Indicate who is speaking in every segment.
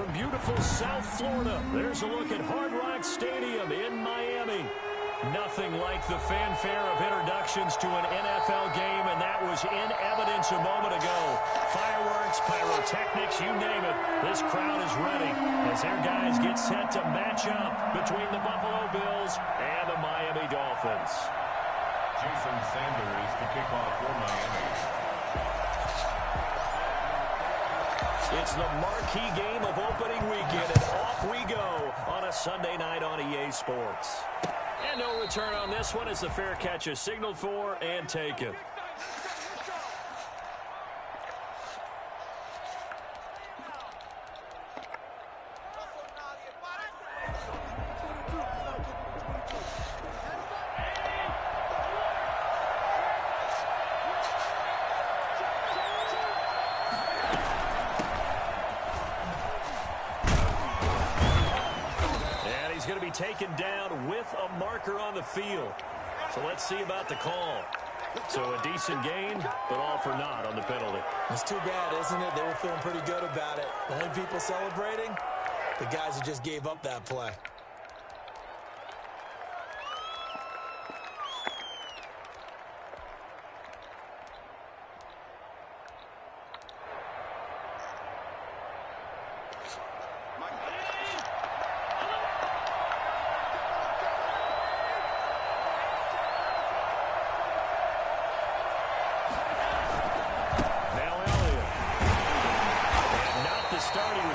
Speaker 1: from beautiful South Florida, there's a look at Hard Rock Stadium in Miami. Nothing like the fanfare of introductions to an NFL game, and that was in evidence a moment ago. Fireworks, pyrotechnics, you name it. This crowd is ready as their guys get set to match up between the Buffalo Bills and the Miami Dolphins.
Speaker 2: Jason Sanders to kick off for Miami.
Speaker 1: It's the marquee game of opening weekend, and off we go on a Sunday night on EA Sports. And no return on this one as the fair catch is signaled for and taken. Going to be taken down with a marker on the field. So let's see about the call. So a decent gain, but all for naught on the penalty.
Speaker 3: It's too bad, isn't it? They were feeling pretty good about it. The only people celebrating, the guys who just gave up that play.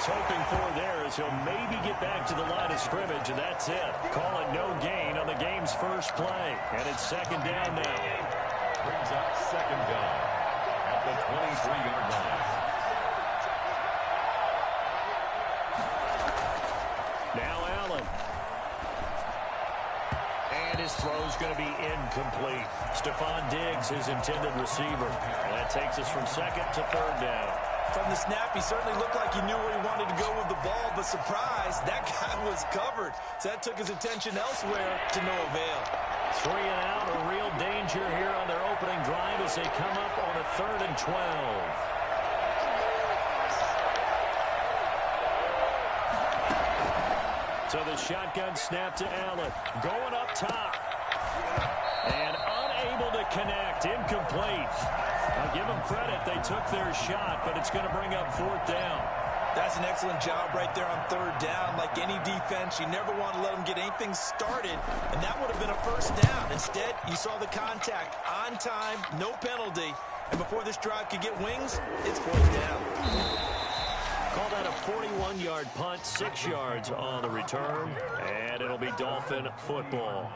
Speaker 1: Hoping for there as he'll maybe get back to the line of scrimmage, and that's it. Call it no gain on the game's first play, and it's second down now.
Speaker 2: Brings up second down at the 23-yard line.
Speaker 1: Now Allen. And his throw's going to be incomplete. Stephon Diggs, his intended receiver. And that takes us from second to third down.
Speaker 3: From the snap, he certainly looked like he knew where he wanted to go with the ball, but surprise, that guy was covered. So that took his attention elsewhere to no avail.
Speaker 1: 3 and out, a real danger here on their opening drive as they come up on a 3rd and 12. So the shotgun snap to Allen. Going up top. And unable to connect. Incomplete. I'll give them credit. They took their shot, but it's going to bring up 4th down.
Speaker 3: That's an excellent job right there on 3rd down. Like any defense, you never want to let them get anything started, and that would have been a 1st down. Instead, you saw the contact on time, no penalty, and before this drive could get wings, it's 4th down.
Speaker 1: Call that a 41-yard punt, 6 yards on the return, and it'll be Dolphin football.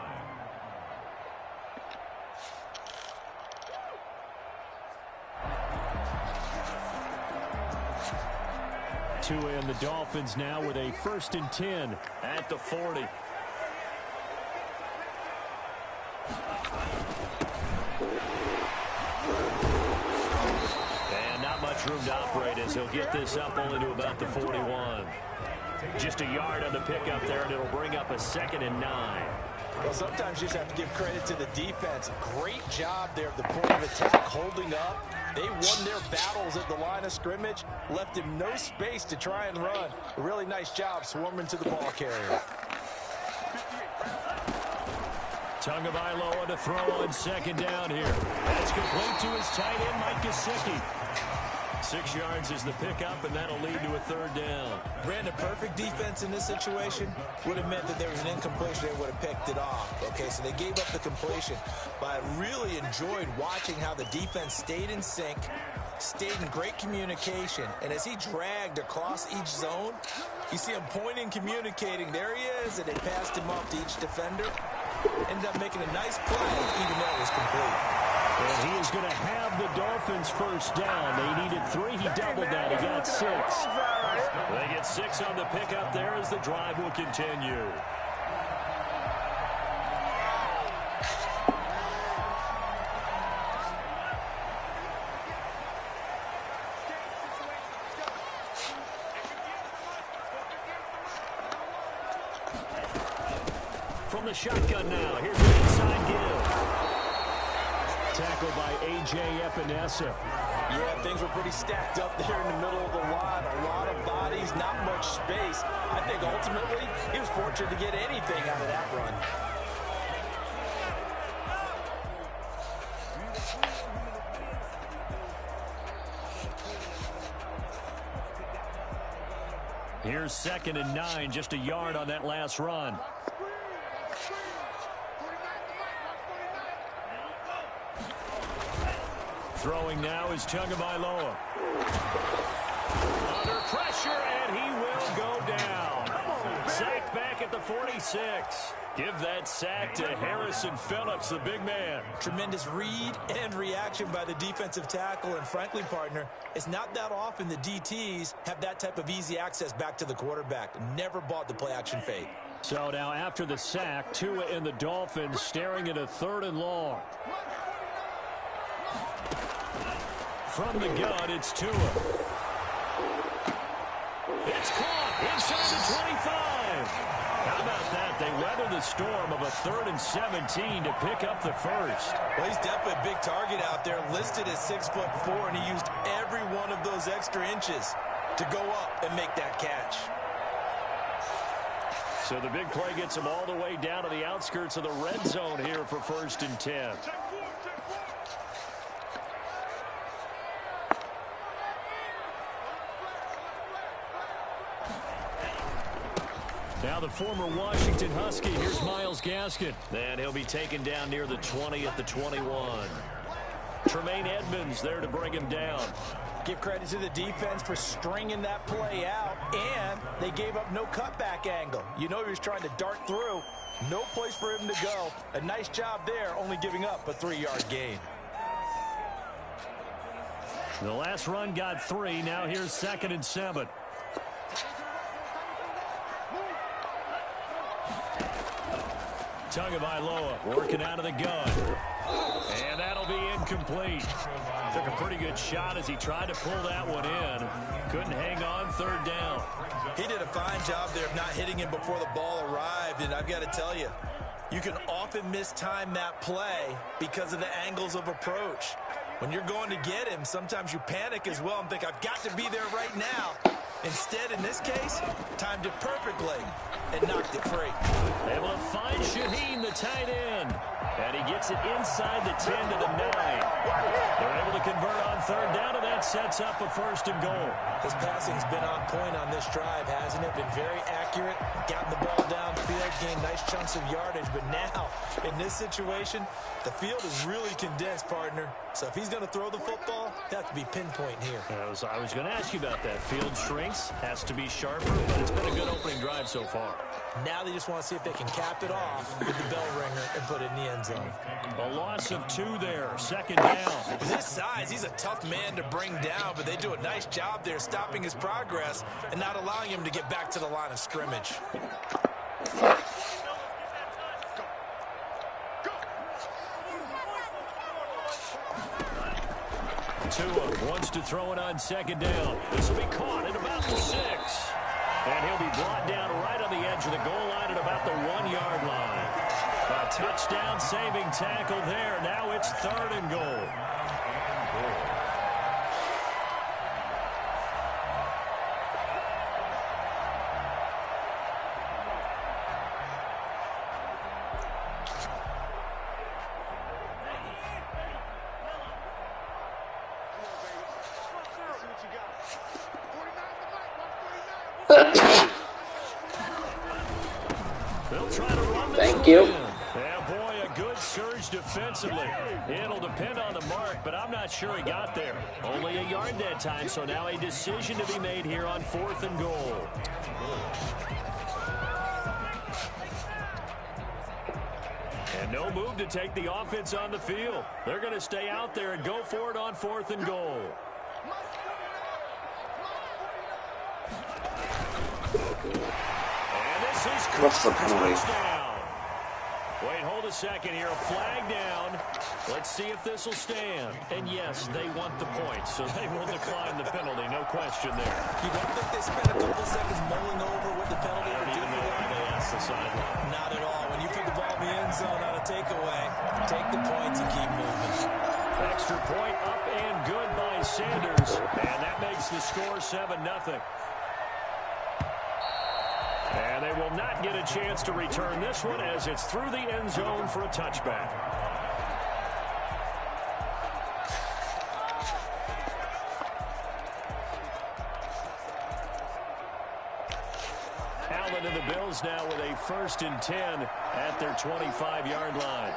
Speaker 1: And the Dolphins now with a 1st and 10 at the 40. And not much room to operate as he'll get this up only to about the 41. Just a yard on the pickup there, and it'll bring up a 2nd and 9.
Speaker 3: Well, sometimes you just have to give credit to the defense. Great job there at the point of attack, holding up. They won their battles at the line of scrimmage, left him no space to try and run. A really nice job swarming to the ball carrier.
Speaker 1: Tagovailoa to throw on 2nd down here. That's complete to his tight end, Mike Gesicki. 6 yards is the pickup, and that'll lead to a 3rd down.
Speaker 3: Brandon, perfect defense in this situation would have meant that there was an incompletion. They would have picked it off. Okay, so they gave up the completion. But I really enjoyed watching how the defense stayed in sync, stayed in great communication. And as he dragged across each zone, you see him pointing, communicating. There he is, and they passed him off to each defender. Ended up making a nice play, even though it was complete.
Speaker 1: And he is going to have the Dolphins 1st down. They needed 3. He doubled that. He got 6. They get 6 on the pickup there as the drive will continue. From the shotgun now, here's an inside give. Tackled by A.J. Epinesa.
Speaker 3: Yeah, things were pretty stacked up there in the middle of the line. A lot of bodies, not much space. I think ultimately he was fortunate to get anything out of that run.
Speaker 1: Here's 2nd and 9, just a yard on that last run. Throwing now is Tagovailoa. Under pressure, and he will go down. Sacked back at the 46. Give that sack to Harrison Phillips, the big man.
Speaker 3: Tremendous read and reaction by the defensive tackle. And frankly, partner, it's not that often the DTs have that type of easy access back to the quarterback. Never bought the play-action fake.
Speaker 1: So now after the sack, Tua and the Dolphins staring at a 3rd and long. From the gun, it's Tua. It's caught inside the 25. How about that? They weather the storm of a 3rd and 17 to pick up the first.
Speaker 3: Well, he's definitely a big target out there, listed at 6'4", and he used every one of those extra inches to go up and make that catch.
Speaker 1: So the big play gets him all the way down to the outskirts of the red zone here for 1st and 10. Now the former Washington Husky, here's Myles Gaskin. And he'll be taken down near the 20 at the 21. Tremaine Edmonds there to bring him down.
Speaker 3: Give credit to the defense for stringing that play out, and they gave up no cutback angle. You know he was trying to dart through. No place for him to go. A nice job there, only giving up a 3-yard gain.
Speaker 1: The last run got 3. Now here's 2nd and 7. Tagovailoa working out of the gun. And that'll be incomplete. Took a pretty good shot as he tried to pull that one in. Couldn't hang on 3rd down.
Speaker 3: He did a fine job there of not hitting him before the ball arrived, and I've got to tell you, you can often mistime that play because of the angles of approach. When you're going to get him, sometimes you panic as well and think, I've got to be there right now. Instead, in this case, timed it perfectly and knocked it free.
Speaker 1: Able to find Shaheen, the tight end. And he gets it inside the 10 to the 9. They're able to convert on 3rd down, and that sets up a 1st and goal.
Speaker 3: His passing's been on point on this drive, hasn't it? Been very accurate, gotten the ball downfield, gained nice chunks of yardage. But now, in this situation, the field is really condensed, partner. So if he's going to throw the football, that has to be pinpoint here.
Speaker 1: I was going to ask you about that. Field shrinks, has to be sharper, but it's been a good opening drive so far.
Speaker 3: Now they just want to see if they can cap it off with the bell ringer and put it in the end zone.
Speaker 1: A loss of 2 there, 2nd down.
Speaker 3: With his size, he's a tough man to bring down, but they do a nice job there stopping his progress and not allowing him to get back to the line of scrimmage.
Speaker 1: Tua wants to throw it on 2nd down. This will be caught at about the 6. And he'll be brought down right on the edge of the goal line at about the 1-yard line. A touchdown saving tackle there. Now it's 3rd and goal. They'll try to run this.
Speaker 4: Thank you.
Speaker 1: Yeah, boy, a good surge defensively. It'll depend on the mark, but I'm not sure he got there. Only a yard that time, so now a decision to be made here on 4th and goal. And no move to take the offense on the field. They're going to stay out there and go for it on 4th and goal. And this is
Speaker 4: What's the penalty?
Speaker 1: touchdown. Wait, hold a second here. A flag down. Let's see if this will stand. And yes, they want the points, so they will decline the penalty. No question there.
Speaker 3: You don't think they spent a couple seconds mulling over what the penalty would do for them?
Speaker 1: They asked the sideline.
Speaker 3: Not at all. When you put the ball in the end zone on a takeaway, take the points and keep moving.
Speaker 1: Extra point up and good by Sanders, and that makes the score 7-0. And they will not get a chance to return this one as it's through the end zone for a touchback. Allen and the Bills now with a 1st and 10 at their 25-yard line.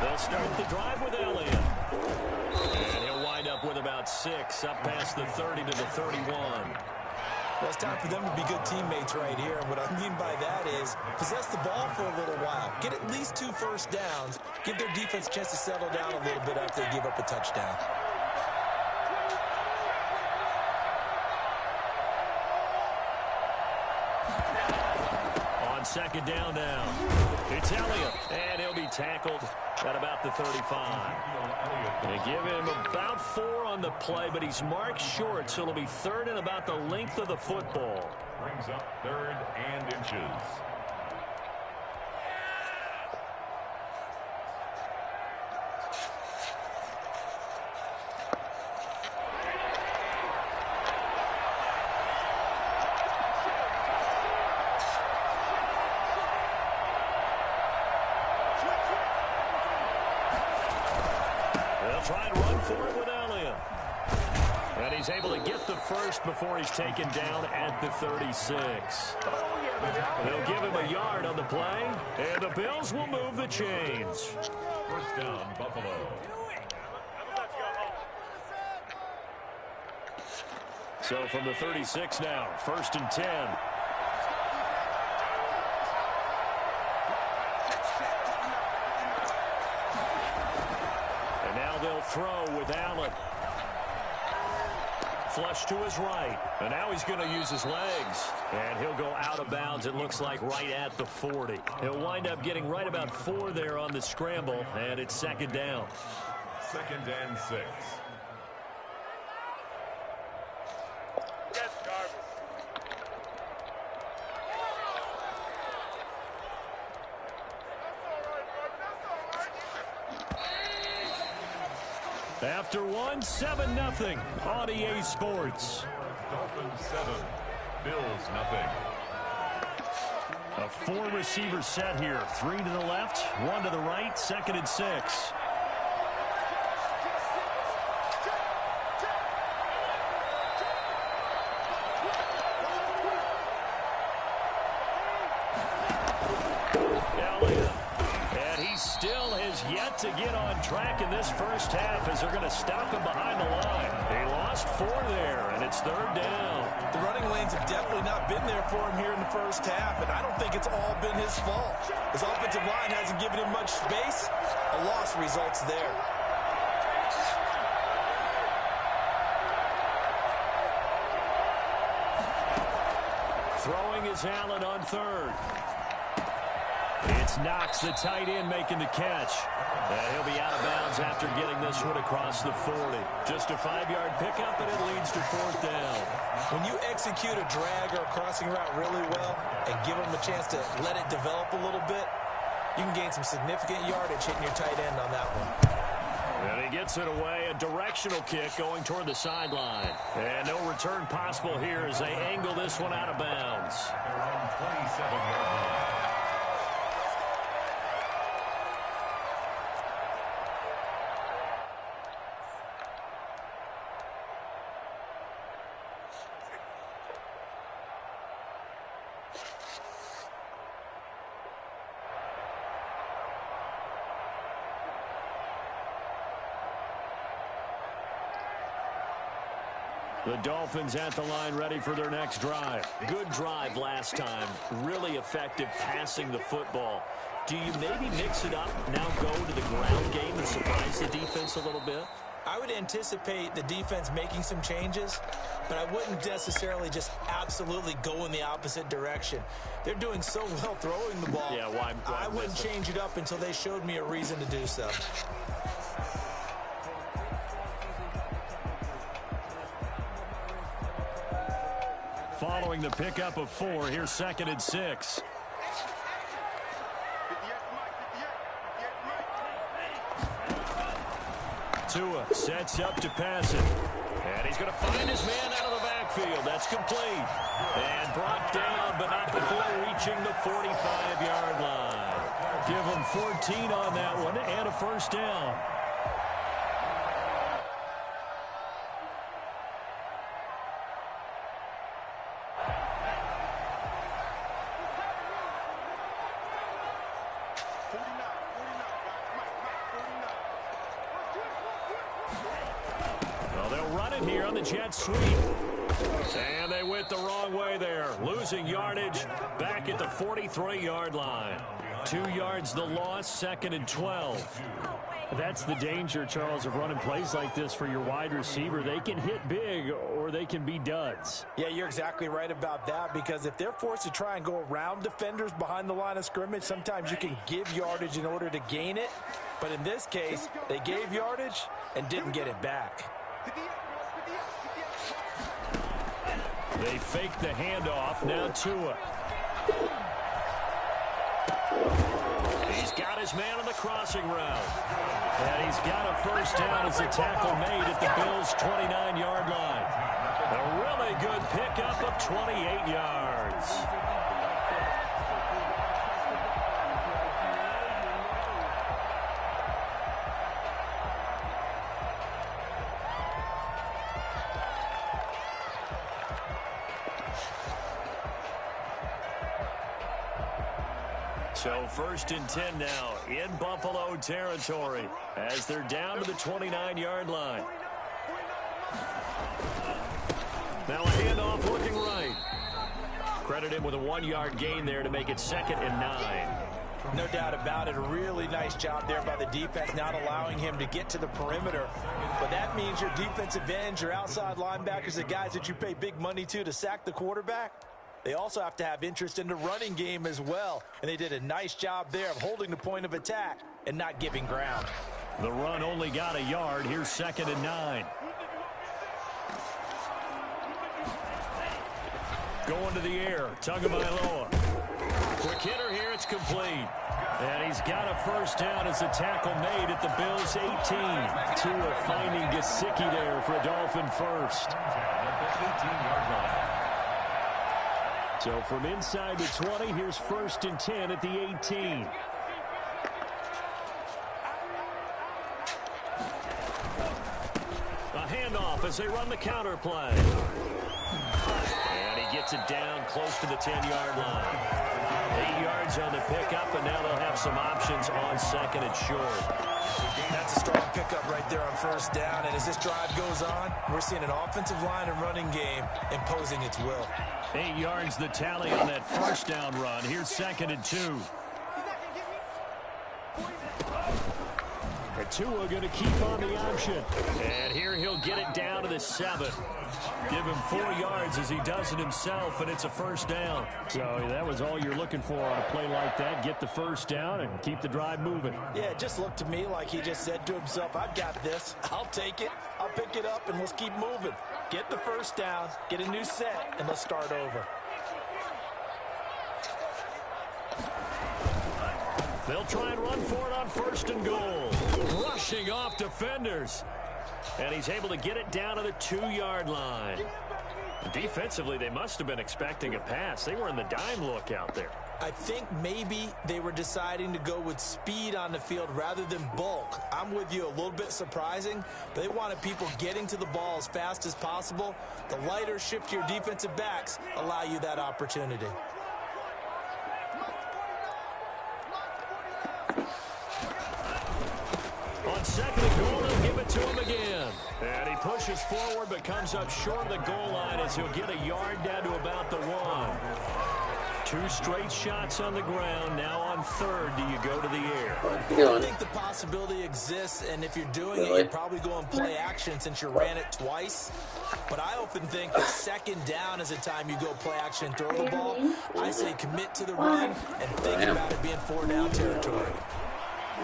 Speaker 1: They'll start the drive with Elliott. And he'll wind up with about 6, up past the 30 to the 31.
Speaker 3: Well, it's time for them to be good teammates right here. And what I mean by that is possess the ball for a little while. Get at least 2 first downs. Give their defense a chance to settle down a little bit after they give up a touchdown.
Speaker 1: On 2nd down now, it's Elliott, and he'll be tackled at about the 35. They give him about 4 on the play, but he's marked short, so it'll be 3rd and about the length of the football.
Speaker 2: Brings up 3rd and inches.
Speaker 1: Try and run for it with Elliott. And he's able to get the 1st before he's taken down at the 36. They'll give him a yard on the play, and the Bills will move the chains.
Speaker 2: 1st down, Buffalo.
Speaker 1: So from the 36 now, 1st and 10. They'll throw with Allen. Flush to his right. And now he's going to use his legs. And he'll go out of bounds, it looks like, right at the 40. He'll wind up getting right about 4 there on the scramble, and it's 2nd down.
Speaker 2: 2nd and 6.
Speaker 1: After 1, 7-0 on EA Sports.
Speaker 2: Dolphins 7, Bills 0.
Speaker 1: A 4-receiver set here. 3 to the left, 1 to the right, 2nd and 6. Yet to get on track in this first half as they're going to stop him behind the line. They lost 4 there, and it's 3rd down.
Speaker 3: The running lanes have definitely not been there for him here in the first half, and I don't think it's all been his fault. His offensive line hasn't given him much space. A loss results there.
Speaker 1: Throwing is Allen on 3rd. It's Knox, the tight end, making the catch. And he'll be out of bounds after getting this one across the 40. Just a 5-yard pickup, and it leads to 4th down.
Speaker 3: When you execute a drag or a crossing route really well and give them a chance to let it develop a little bit, you can gain some significant yardage hitting your tight end on that one.
Speaker 1: And he gets it away, a directional kick going toward the sideline. And no return possible here as they angle this one out of bounds.
Speaker 2: They're on 27-yard line.
Speaker 1: The Dolphins at the line, ready for their next drive. Good drive last time. Really effective passing the football. Do you maybe mix it up, now go to the ground game and surprise the defense a little bit?
Speaker 3: I would anticipate the defense making some changes, but I wouldn't necessarily just absolutely go in the opposite direction. They're doing so well throwing the ball.
Speaker 1: Yeah, why
Speaker 3: I wouldn't change it up until they showed me a reason to do so.
Speaker 1: Following the pickup of 4, here's 2nd and 6. Tua sets up to pass it. And he's going to find his man out of the backfield. That's complete. And brought down, but not before reaching the 45-yard line. Give him 14 on that one and a first down. Here on the jet sweep. And they went the wrong way there. Losing yardage back at the 43-yard line. 2 yards the loss, 2nd and 12. That's the danger, Charles, of running plays like this for your wide receiver. They can hit big or they can be duds.
Speaker 3: Yeah, you're exactly right about that, because if they're forced to try and go around defenders behind the line of scrimmage, sometimes you can give yardage in order to gain it. But in this case, they gave yardage and didn't get it back.
Speaker 1: They fake the handoff. Now Tua. He's got his man on the crossing route. And he's got a first down as the tackle made at the Bills' 29-yard line. A really good pickup of 28 yards. So 1st and 10 now in Buffalo territory as they're down to the 29-yard line. Now a handoff looking right. Credit him with a 1-yard gain there to make it 2nd and 9.
Speaker 3: No doubt about it. A really nice job there by the defense, not allowing him to get to the perimeter. But that means your defensive ends, your outside linebackers, the guys that you pay big money to sack the quarterback, they also have to have interest in the running game as well. And they did a nice job there of holding the point of attack and not giving ground.
Speaker 1: The run only got a yard. Here's 2nd and 9. Going to the air. Tagovailoa. Quick hitter here. It's complete. And he's got a first down as the tackle made at the Bills' 18. Tua finding Gesicki there for a Dolphin first.
Speaker 2: 18-yard line.
Speaker 1: So from inside the 20, here's 1st and 10 at the 18. A handoff as they run the counter play. And he gets it down close to the 10-yard line. 8 yards on the pickup, and now they'll have some options on 2nd and short.
Speaker 3: That's a strong pickup right there on 1st down. And as this drive goes on, we're seeing an offensive line and running game imposing its will.
Speaker 1: 8 yards the tally on that first down run. Here's 2nd and 2. Tua going to keep on the option. And here he'll get it down to the 7. Give him 4 yards as he does it himself, and it's a first down. So that was all you're looking for on a play like that. Get the first down and keep the drive moving.
Speaker 3: Yeah, it just looked to me like he just said to himself, I've got this. I'll take it. I'll pick it up, and let's keep moving. Get the first down, get a new set, and let's start over.
Speaker 1: They'll try and run for it on 1st and goal. Rushing off defenders. And he's able to get it down to the 2-yard line. Defensively, they must have been expecting a pass. They were in the dime look out there.
Speaker 3: I think maybe they were deciding to go with speed on the field rather than bulk. I'm with you, a little bit surprising. They wanted people getting to the ball as fast as possible. The lighter, shiftier defensive backs allow you that opportunity.
Speaker 1: On 2nd and goal, they'll give it to him again. And he pushes forward but comes up short of the goal line as he'll get a yard down to about the 1. 2 straight shots on the ground. Now on 3rd, do you go to the air?
Speaker 3: I think the possibility exists, and if you're doing it, you're probably going play action since you ran it twice. But I often think that 2nd down is a time you go play action and throw the ball. I say commit to the run and think about it being 4-down territory.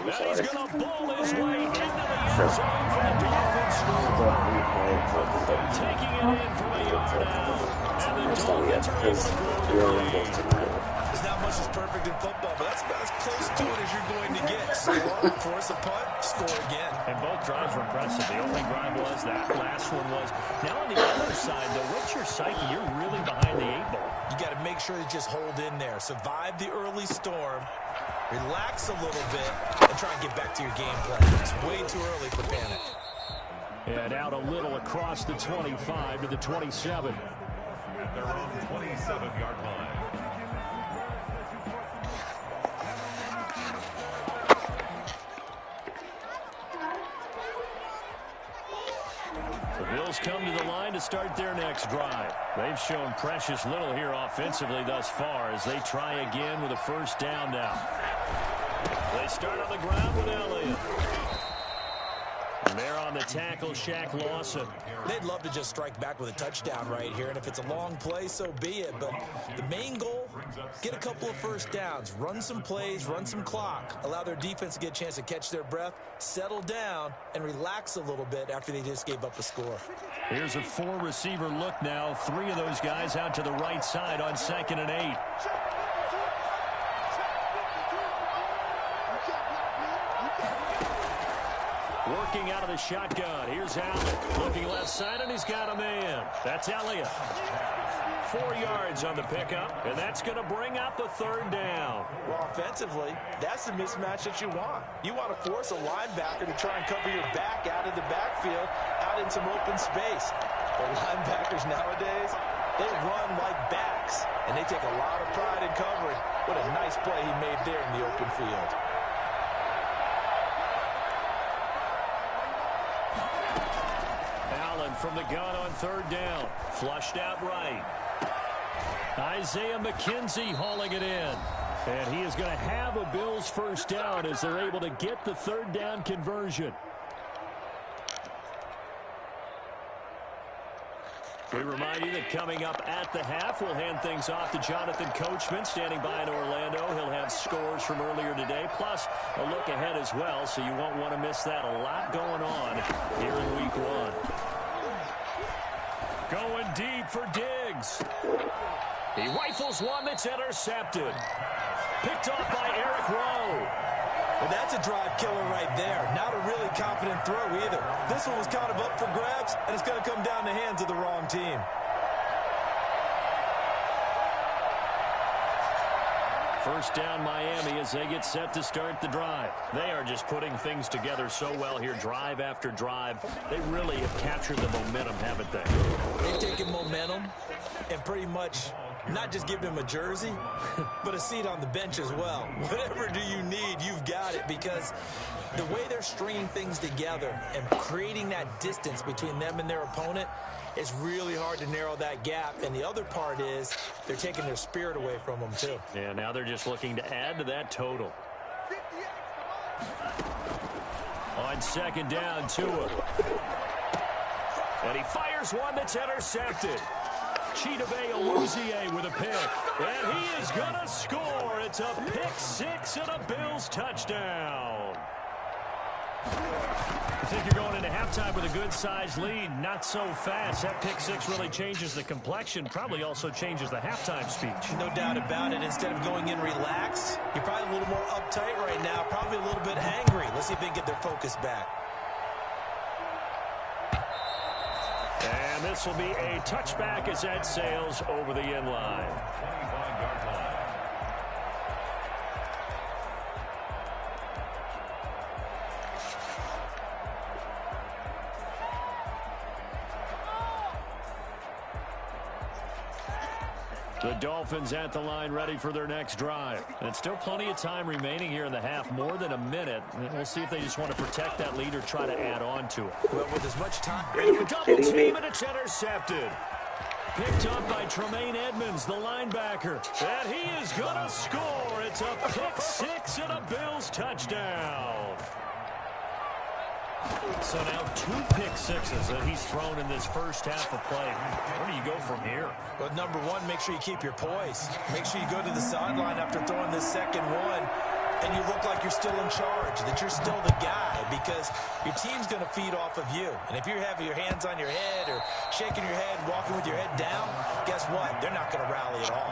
Speaker 1: Now he's going to bowl his way into the end zone for the Dolphins score. Taking it in from a yard out. And the Dolphins are able to grow the lead.
Speaker 3: There's not much is perfect in football, but that's about as close to it as you're going to get. Score, force a punt, score again.
Speaker 1: And both drives were impressive. The opening drive was, that last one was. Now on the other side, though, what's your psyche? You're really behind the 8-ball. You got to make sure to just hold in there. Survive the early storm. Relax a little bit and try and get back to your game plan. It's way too early for panic. And out a little across the 25 to the 27.
Speaker 2: At their own 27-yard line.
Speaker 1: The Bills come to the line to start their next drive. They've shown precious little here offensively thus far as they try again with a first down now. They start on the ground with Elliott. And they're on the tackle, Shaq Lawson.
Speaker 3: They'd love to just strike back with a touchdown right here, and if it's a long play, so be it. But the main goal, get a couple of first downs, run some plays, run some clock, allow their defense to get a chance to catch their breath, settle down, and relax a little bit after they just gave up a score.
Speaker 1: Here's a 4-receiver look now. 3 of those guys out to the right side on 2nd and 8. Working out of the shotgun. Here's Allen. Looking left side, and he's got a man. That's Elliott. 4 yards on the pickup, and that's going to bring up the third down.
Speaker 3: Well, offensively, that's the mismatch that you want. You want to force a linebacker to try and cover your back out of the backfield, out in some open space. The linebackers nowadays, they run like backs, and they take a lot of pride in covering. What a nice play he made there in the open field.
Speaker 1: From the gun on third down. Flushed out right. Isaiah McKenzie hauling it in. And he is going to have a Bills first down as they're able to get the third down conversion. We remind you that coming up at the half, we'll hand things off to Jonathan Coachman, standing by in Orlando. He'll have scores from earlier today, plus a look ahead as well, so you won't want to miss that. A lot going on here in Week 1. Going deep for Diggs. He rifles one that's intercepted. Picked off by Eric Rowe.
Speaker 3: Well, that's a drive killer right there. Not a really confident throw either. This one was kind of up for grabs, and it's going to come down the hands of the wrong team.
Speaker 1: First down Miami as they get set to start the drive. They are just putting things together so well here, drive after drive. They really have captured the momentum, haven't they?
Speaker 3: They've taken momentum and pretty much not just given him a jersey, but a seat on the bench as well. Whatever do you need, you've got it, because the way they're stringing things together and creating that distance between them and their opponent, it's really hard to narrow that gap. And the other part is they're taking their spirit away from them, too.
Speaker 1: Yeah, now they're just looking to add to that total. On second down, Tua. And he fires one that's intercepted. Chidobe Awuzie with a pick. And he is going to score. It's a pick six and a Bills touchdown. I think you're going into halftime with a good-sized lead. Not so fast. That pick six really changes the complexion. Probably also changes the halftime speech.
Speaker 3: No doubt about it. Instead of going in relaxed, you're probably a little more uptight right now. Probably a little bit angry. Let's see if they can get their focus back.
Speaker 1: And this will be a touchback as that sails over the end line.
Speaker 2: 25-yard line.
Speaker 1: The Dolphins at the line, ready for their next drive. And still plenty of time remaining here in the half, more than a minute. And we'll see if they just want to protect that lead or try to add on to it.
Speaker 3: Well, with as much time.
Speaker 1: Double team, and it's intercepted. Picked up by Tremaine Edmonds, the linebacker. And he is going to score. It's a pick six and a Bills touchdown. So now 2 pick sixes that he's thrown in this first half of play. Where do you go from here?
Speaker 3: Well, number one, make sure you keep your poise. Make sure you go to the sideline after throwing this second one, and you look like you're still in charge, that you're still the guy, because your team's going to feed off of you. And if you're having your hands on your head or shaking your head, walking with your head down, guess what? They're not going to rally at all.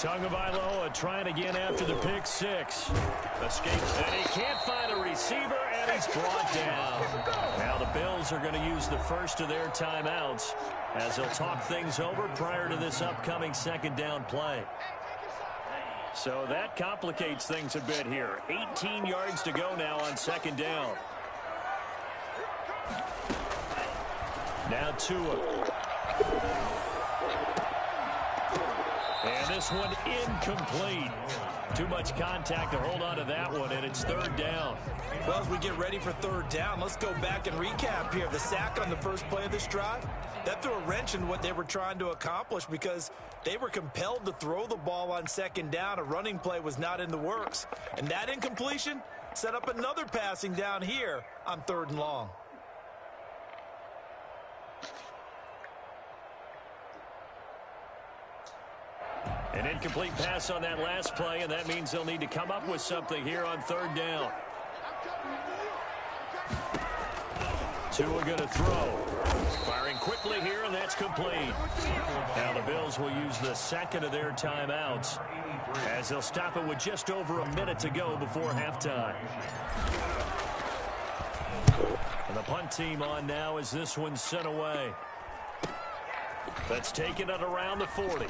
Speaker 1: Tagovailoa trying again after the pick six. Escapes, and he can't find a receiver, and he's brought down. Now the Bills are going to use the first of their timeouts as they'll talk things over prior to this upcoming second down play. So that complicates things a bit here. 18 yards to go now on second down. Now Tua. And this one incomplete. Too much contact to hold on to that one, and it's third down.
Speaker 3: Well, as we get ready for third down, let's go back and recap here. The sack on the first play of this drive, that threw a wrench in what they were trying to accomplish because they were compelled to throw the ball on second down. A running play was not in the works. And that incompletion set up another passing down here on third and long.
Speaker 1: An incomplete pass on that last play, and that means they'll need to come up with something here on third down. Tua going to throw. Firing quickly here, and that's complete. Now the Bills will use the second of their timeouts as they'll stop it with just over a minute to go before halftime. And the punt team on now as this one's sent away. That's taken it around the 40.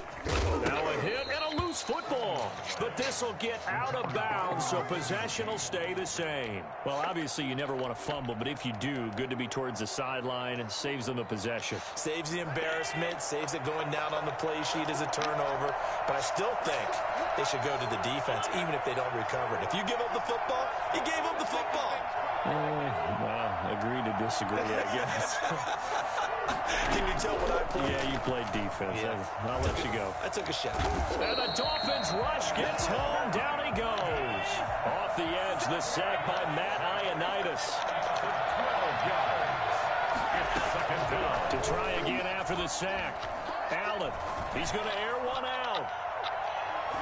Speaker 1: Now a hit and a loose football. But this will get out of bounds, so possession will stay the same. Well, obviously you never want to fumble, but if you do, good to be towards the sideline. It saves them the possession.
Speaker 3: Saves the embarrassment, saves it going down on the play sheet as a turnover. But I still think they should go to the defense, even if they don't recover it. If you give up the football, you gave up the football.
Speaker 1: Well, agree to disagree, I guess.
Speaker 3: Can you tell what I played?
Speaker 1: Yeah, you played defense. Yeah. I'll let you go.
Speaker 3: I took a shot.
Speaker 1: And the Dolphins rush gets home. Down he goes. Off the edge, the sack by Matt Ioannidis. To try again after the sack. Allen, he's going to air one out.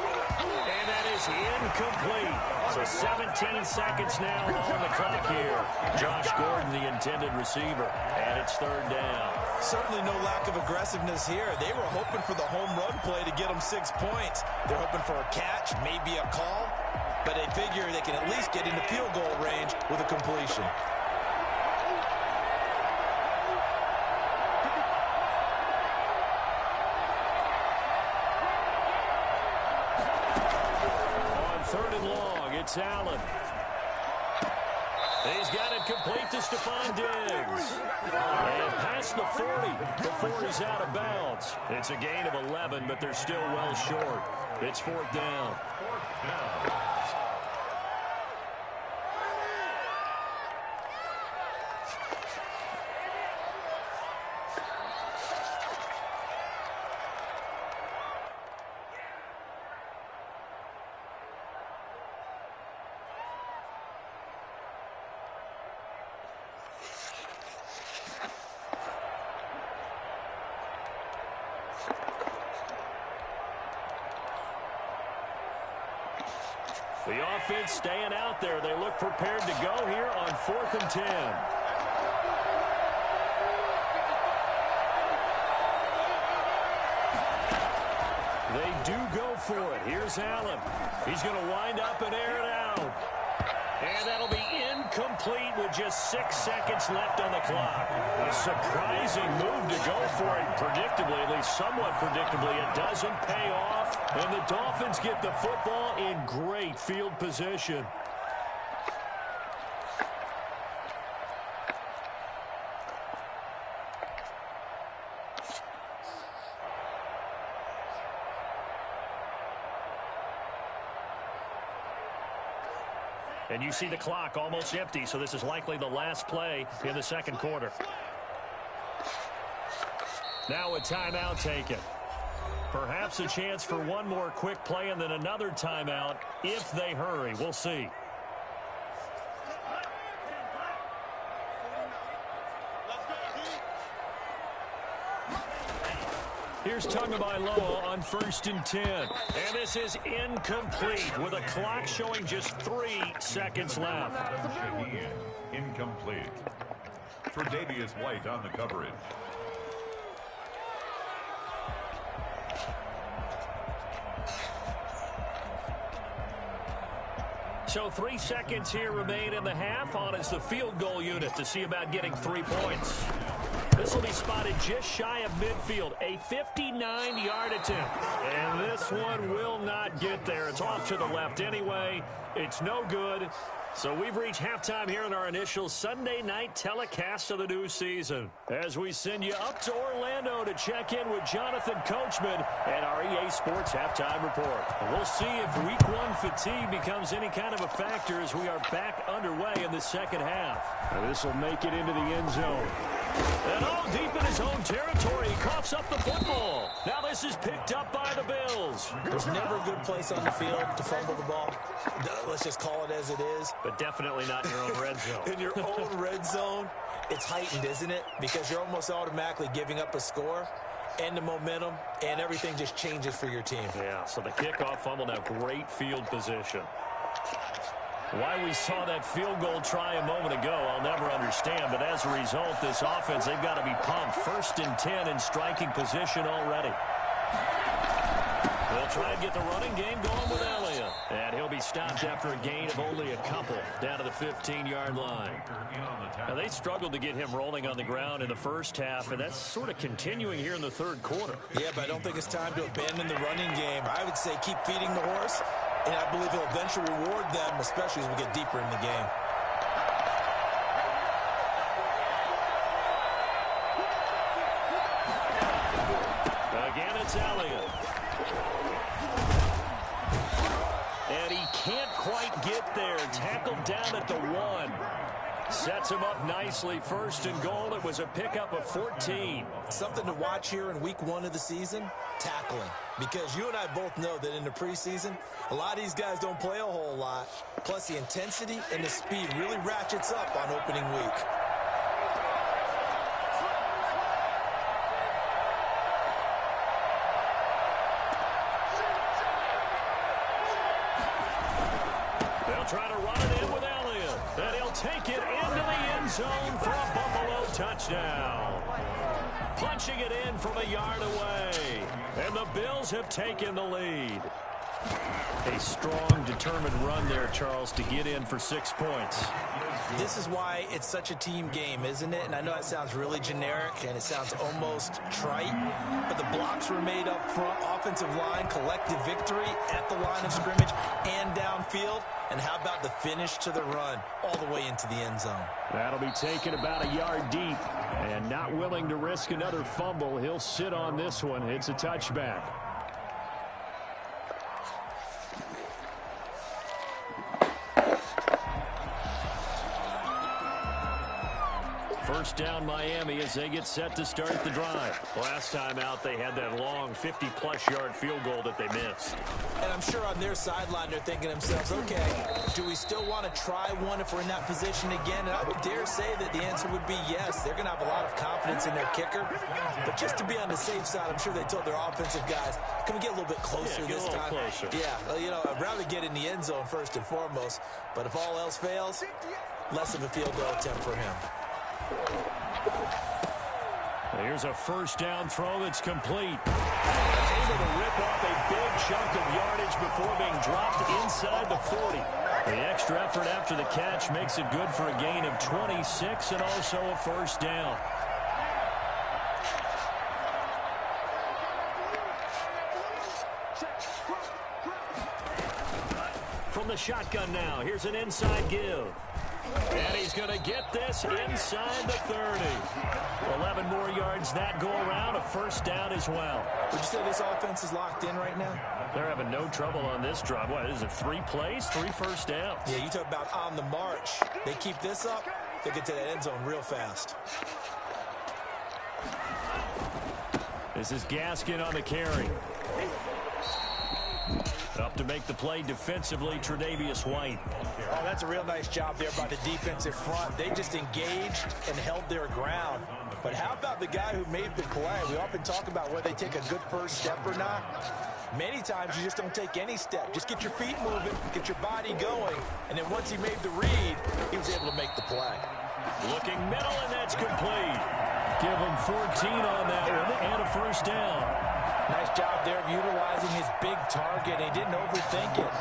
Speaker 1: And that is incomplete. So 17 seconds now on the clock here. Josh Gordon, the intended receiver. And it's third down.
Speaker 3: Certainly no lack of aggressiveness here. They were hoping for the home run play to get them 6 points. They're hoping for a catch, maybe a call. But they figure they can at least get into field goal range with a completion.
Speaker 1: Third and long, it's Allen. He's got it complete to Stephon Diggs. And past the 40 before he's out of bounds. It's a gain of 11, but they're still well short. It's fourth down. The offense staying out there. They look prepared to go here on 4th and 10. They do go for it. Here's Allen. He's going to wind up and air it out. And that'll be incomplete with just 6 seconds left on the clock. A surprising move to go for it predictably, at least somewhat predictably. It doesn't pay off, and the Dolphins get the football in great field position. And you see the clock almost empty, so this is likely the last play in the second quarter. Now a timeout taken. Perhaps a chance for one more quick play and then another timeout if they hurry. We'll see. Here's Tagovailoa on 1st and 10. And this is incomplete with a clock showing just 3 seconds left.
Speaker 2: Incomplete. For Davius White on the coverage.
Speaker 1: So 3 seconds here remain in the half. On is the field goal unit to see about getting 3 points. This will be spotted just shy of midfield. A 59-yard attempt. And this one will not get there. It's off to the left anyway. It's no good. So we've reached halftime here in our initial Sunday night telecast of the new season. As we send you up to Orlando to check in with Jonathan Coachman and our EA Sports Halftime Report. We'll see if Week 1 fatigue becomes any kind of a factor as we are back underway in the second half. This will make it into the end zone. And deep in his own territory, he coughs up the football. Now this is picked up by the Bills.
Speaker 3: There's never a good place on the field to fumble the ball. Let's just call it as it is.
Speaker 1: But definitely not in your own red zone.
Speaker 3: In your own red zone, it's heightened, isn't it? Because you're almost automatically giving up a score and the momentum, and everything just changes for your team.
Speaker 1: Yeah, so the kickoff fumble, now great field position. Why we saw that field goal try a moment ago, I'll never understand. But as a result, this offense, they've got to be pumped. 1st and 10 in striking position already. They'll try and get the running game going with Elliott. And he'll be stopped after a gain of only a couple down to the 15-yard line. Now, they struggled to get him rolling on the ground in the first half, and that's sort of continuing here in the third quarter.
Speaker 3: Yeah, but I don't think it's time to abandon the running game. I would say keep feeding the horse, and I believe he'll eventually reward them, especially as we get deeper in the game.
Speaker 1: Again, it's Elliott. And he can't quite get there. Tackled down at the 1. Sets him up nicely. 1st and goal. It was a pickup of 14.
Speaker 3: Something to watch here in week 1 of the season, tackling. Because you and I both know that in the preseason, a lot of these guys don't play a whole lot. Plus the intensity and the speed really ratchets up on opening week.
Speaker 1: They'll try to run it in with Elliott. And he'll take it into the end zone for a Buffalo touchdown. Punching it in from a yard away. And the Bills have taken the lead. A strong, determined run there, Charles, to get in for 6 points.
Speaker 3: This is why it's such a team game, isn't it? And I know it sounds really generic and it sounds almost trite, but the blocks were made up front, offensive line, collective victory at the line of scrimmage and downfield. And how about the finish to the run all the way into the end zone?
Speaker 1: That'll be taken about a yard deep. And not willing to risk another fumble, he'll sit on this one. It's a touchback. First down Miami as they get set to start the drive. Last time out they had that long 50-plus yard field goal that they missed.
Speaker 3: And I'm sure on their sideline they're thinking to themselves, okay, do we still want to try one if we're in that position again? And I would dare say that the answer would be yes. They're going to have a lot of confidence in their kicker. But just to be on the safe side, I'm sure they told their offensive guys, can we get a little bit closer this time?
Speaker 1: Closer.
Speaker 3: Yeah, well, you know, I'd rather get in the end zone first and foremost. But if all else fails, less of a field goal attempt for him.
Speaker 1: Here's a first down throw that's complete. Able to rip off a big chunk of yardage before being dropped inside the 40. The extra effort after the catch makes it good for a gain of 26 and also a first down. From the shotgun now, here's an inside give. And he's going to get this inside the 30. 11 more yards that go around, a first down as well.
Speaker 3: Would you say this offense is locked in right now?
Speaker 1: They're having no trouble on this drive. What is it, 3 plays, 3 first downs?
Speaker 3: Yeah, you talk about on the march. They keep this up, they'll get to that end zone real fast.
Speaker 1: This is Gaskin on the carry. Up to make the play defensively, Tre'Davious White.
Speaker 3: Oh, that's a real nice job there by the defensive front. They just engaged and held their ground. But how about the guy who made the play? We often talk about whether they take a good first step or not. Many times you just don't take any step. Just get your feet moving, get your body going. And then once he made the read, he was able to make the play.
Speaker 1: Looking middle, and that's complete. Give him 14 on that one and a first down.
Speaker 3: Nice job there of utilizing his big target. He didn't overthink it.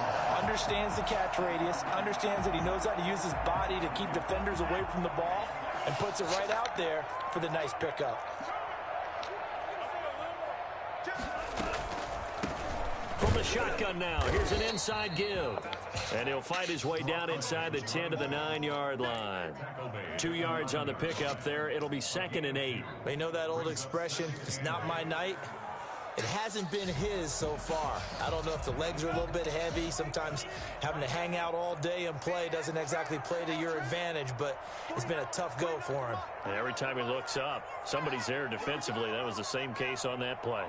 Speaker 3: Understands the catch radius, understands that he knows how to use his body to keep defenders away from the ball, and puts it right out there for the nice pickup.
Speaker 1: From the shotgun now, here's an inside give. And he'll fight his way down inside the 10 to the 9-yard line. 2 yards on the pickup there. It'll be 2nd and 8.
Speaker 3: You know that old expression, it's not my night? It hasn't been his so far. I don't know if the legs are a little bit heavy. Sometimes having to hang out all day and play doesn't exactly play to your advantage, but it's been a tough go for him.
Speaker 1: And every time he looks up, somebody's there defensively. That was the same case on that play.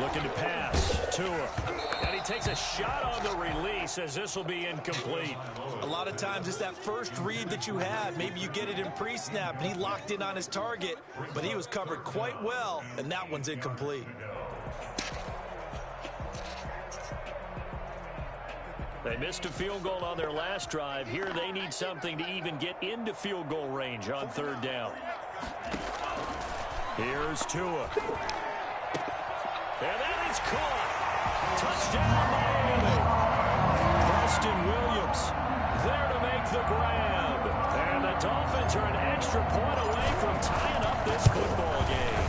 Speaker 1: Looking to pass. Tua. And he takes a shot on the release as this will be incomplete.
Speaker 3: A lot of times it's that first read that you have. Maybe you get it in pre-snap, and he locked in on his target, but he was covered quite well, and that one's incomplete.
Speaker 1: They missed a field goal on their last drive. Here they need something to even get into field goal range on 3rd down. Here's Tua. And that is caught. Touchdown, Miami. Preston Williams there to make the grab. And the Dolphins are an extra point away from tying up this football game.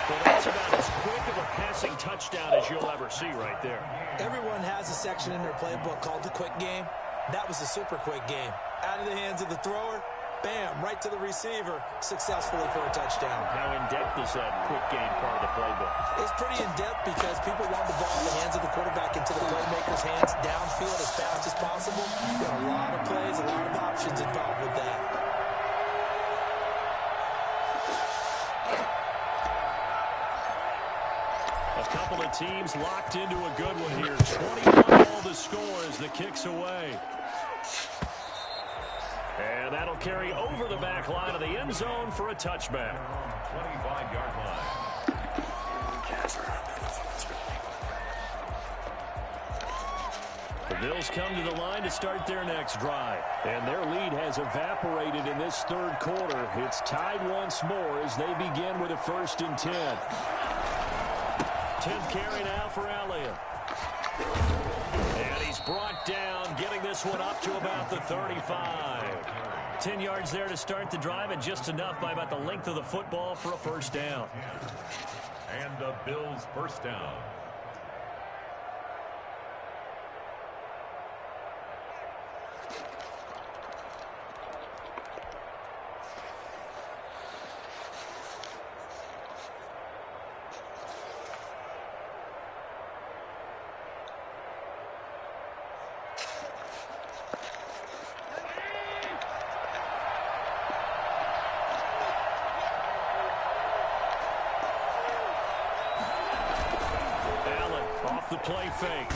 Speaker 1: Well, that's about as quick of a passing touchdown as you'll ever see right there.
Speaker 3: Everyone has a section in their playbook called the quick game. That was a super quick game. Out of the hands of the thrower, bam, right to the receiver, successfully for a touchdown.
Speaker 1: How in-depth is that quick game part of the playbook?
Speaker 3: It's pretty in-depth because people want the ball in the hands of the quarterback into the playmaker's hands downfield as fast as possible. There are a lot of plays, a lot of options involved with that.
Speaker 1: A couple of teams locked into a good one here. 21 all the score as the kick's away. And that'll carry over the back line of the end zone for a touchback.
Speaker 2: 25-yard line.
Speaker 1: The Bills come to the line to start their next drive. And their lead has evaporated in this 3rd quarter. It's tied once more as they begin with a 1st and 10. 10th carry now for Elliott. And he's brought down, getting this one up to about the 35. 10 yards there to start the drive, and just enough by about the length of the football for a 1st down.
Speaker 2: And the Bills' 1st down.
Speaker 1: The play fake.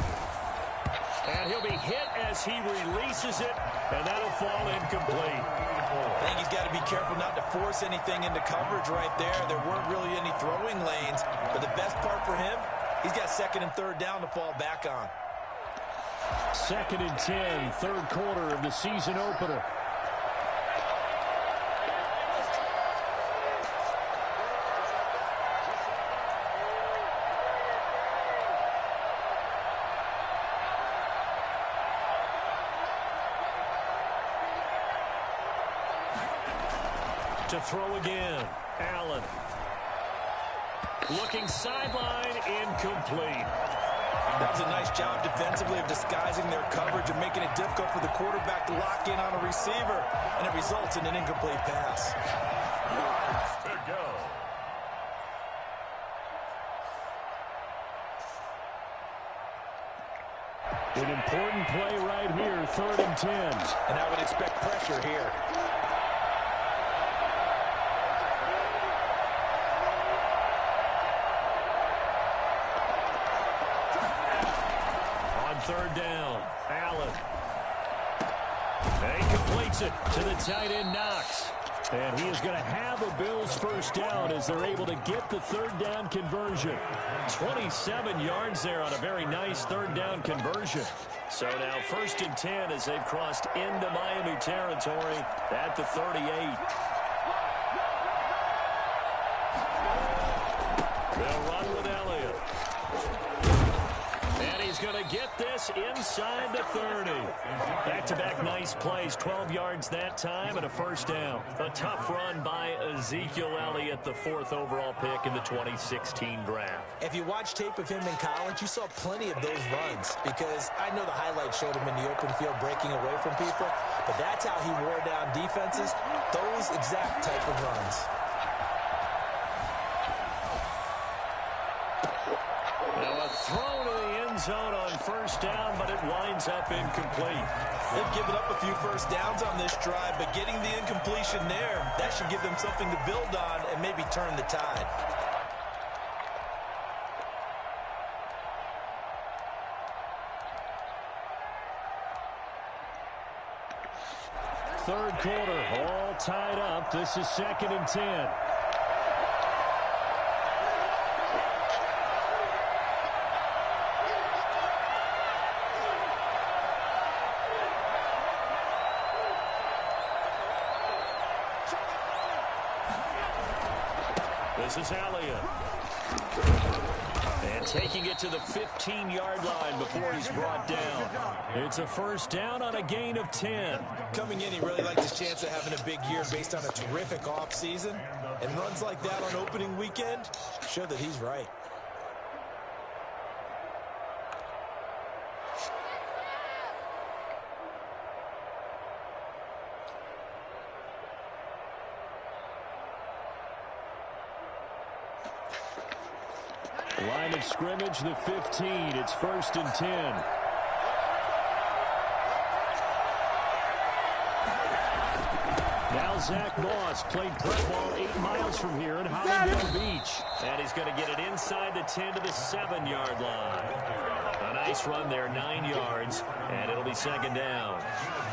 Speaker 1: And he'll be hit as he releases it, and that'll fall incomplete.
Speaker 3: I think he's got to be careful not to force anything into coverage right there. There weren't really any throwing lanes, but the best part for him, he's got 2nd and 3rd down to fall back on.
Speaker 1: 2nd and 10, 3rd quarter of the season opener. To throw again, Allen. Looking sideline, incomplete.
Speaker 3: That was a nice job defensively of disguising their coverage and making it difficult for the quarterback to lock in on a receiver, and it results in an incomplete pass.
Speaker 2: To go.
Speaker 1: An important play right here, 3rd and 10.
Speaker 3: And I would expect pressure here.
Speaker 1: On 3rd down, Allen. And he completes it to the tight end, Knox. And he is going to have a Bills 1st down as they're able to get the 3rd down conversion. 27 yards there on a very nice 3rd down conversion. So now 1st and 10 as they've crossed into Miami territory at the 38. They'll run with Elliott. And he's going to get this inside the 30. Back-to-back nice plays, 12 yards that time and a first down. A tough run by Ezekiel Elliott, the 4th overall pick in the 2016 draft.
Speaker 3: If you watch tape of him in college, you saw plenty of those runs because I know the highlights showed him in the open field breaking away from people, but that's how he wore down defenses, those exact type of runs.
Speaker 1: Now a throw to the end zone on first down, but it winds up incomplete.
Speaker 3: They've given up a few first downs on this drive, but getting the incompletion there, that should give them something to build on and maybe turn the tide.
Speaker 1: Third quarter, all tied up. This is 2nd and 10. This is Elliott. And taking it to the 15-yard line before he's brought down. It's a first down on a gain of 10.
Speaker 3: Coming in, he really liked his chance of having a big year based on a terrific offseason. And runs like that on opening weekend show that he's right.
Speaker 1: Line of scrimmage, the 15. It's 1st and 10. Now Zach Moss played prep ball 8 miles from here in Hollywood Beach. And he's going to get it inside the 10 to the 7-yard line. A nice run there, 9 yards, and it'll be 2nd down.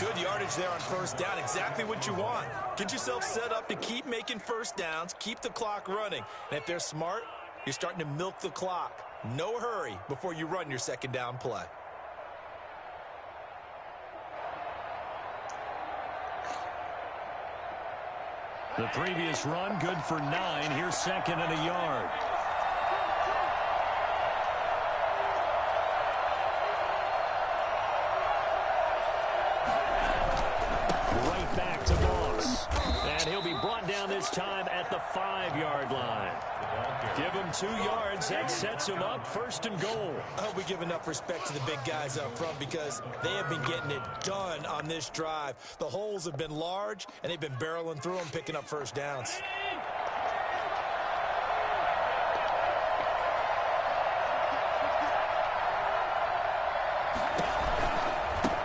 Speaker 3: Good yardage there on first down, exactly what you want. Get yourself set up to keep making first downs, keep the clock running. And if they're smart, you're starting to milk the clock. No hurry before you run your 2nd down play.
Speaker 1: The previous run, good for 9. Here's 2nd and a yard. Right back to Moss. And he'll be brought down this time at the 5-yard line. Give him 2 yards. That sets him up 1st and goal.
Speaker 3: I hope we give enough respect to the big guys up front because they have been getting it done on this drive. The holes have been large, and they've been barreling through them, picking up first downs.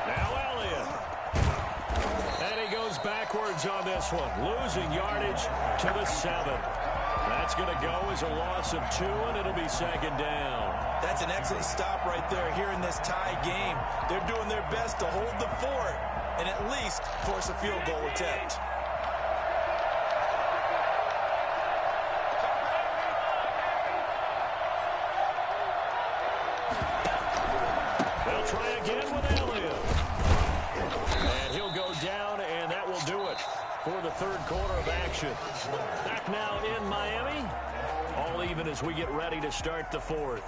Speaker 1: Now Elliott. And he goes backwards on this one, losing yardage to the 7. That's going to go as a loss of 2, and it'll be 2nd down.
Speaker 3: That's an excellent stop right there here in this tie game. They're doing their best to hold the fort and at least force a field goal attempt.
Speaker 1: They'll try again with Elliott. And he'll go down, and that will do it for the 3rd quarter of action. Back now in Miami. All even as we get ready to start the 4th.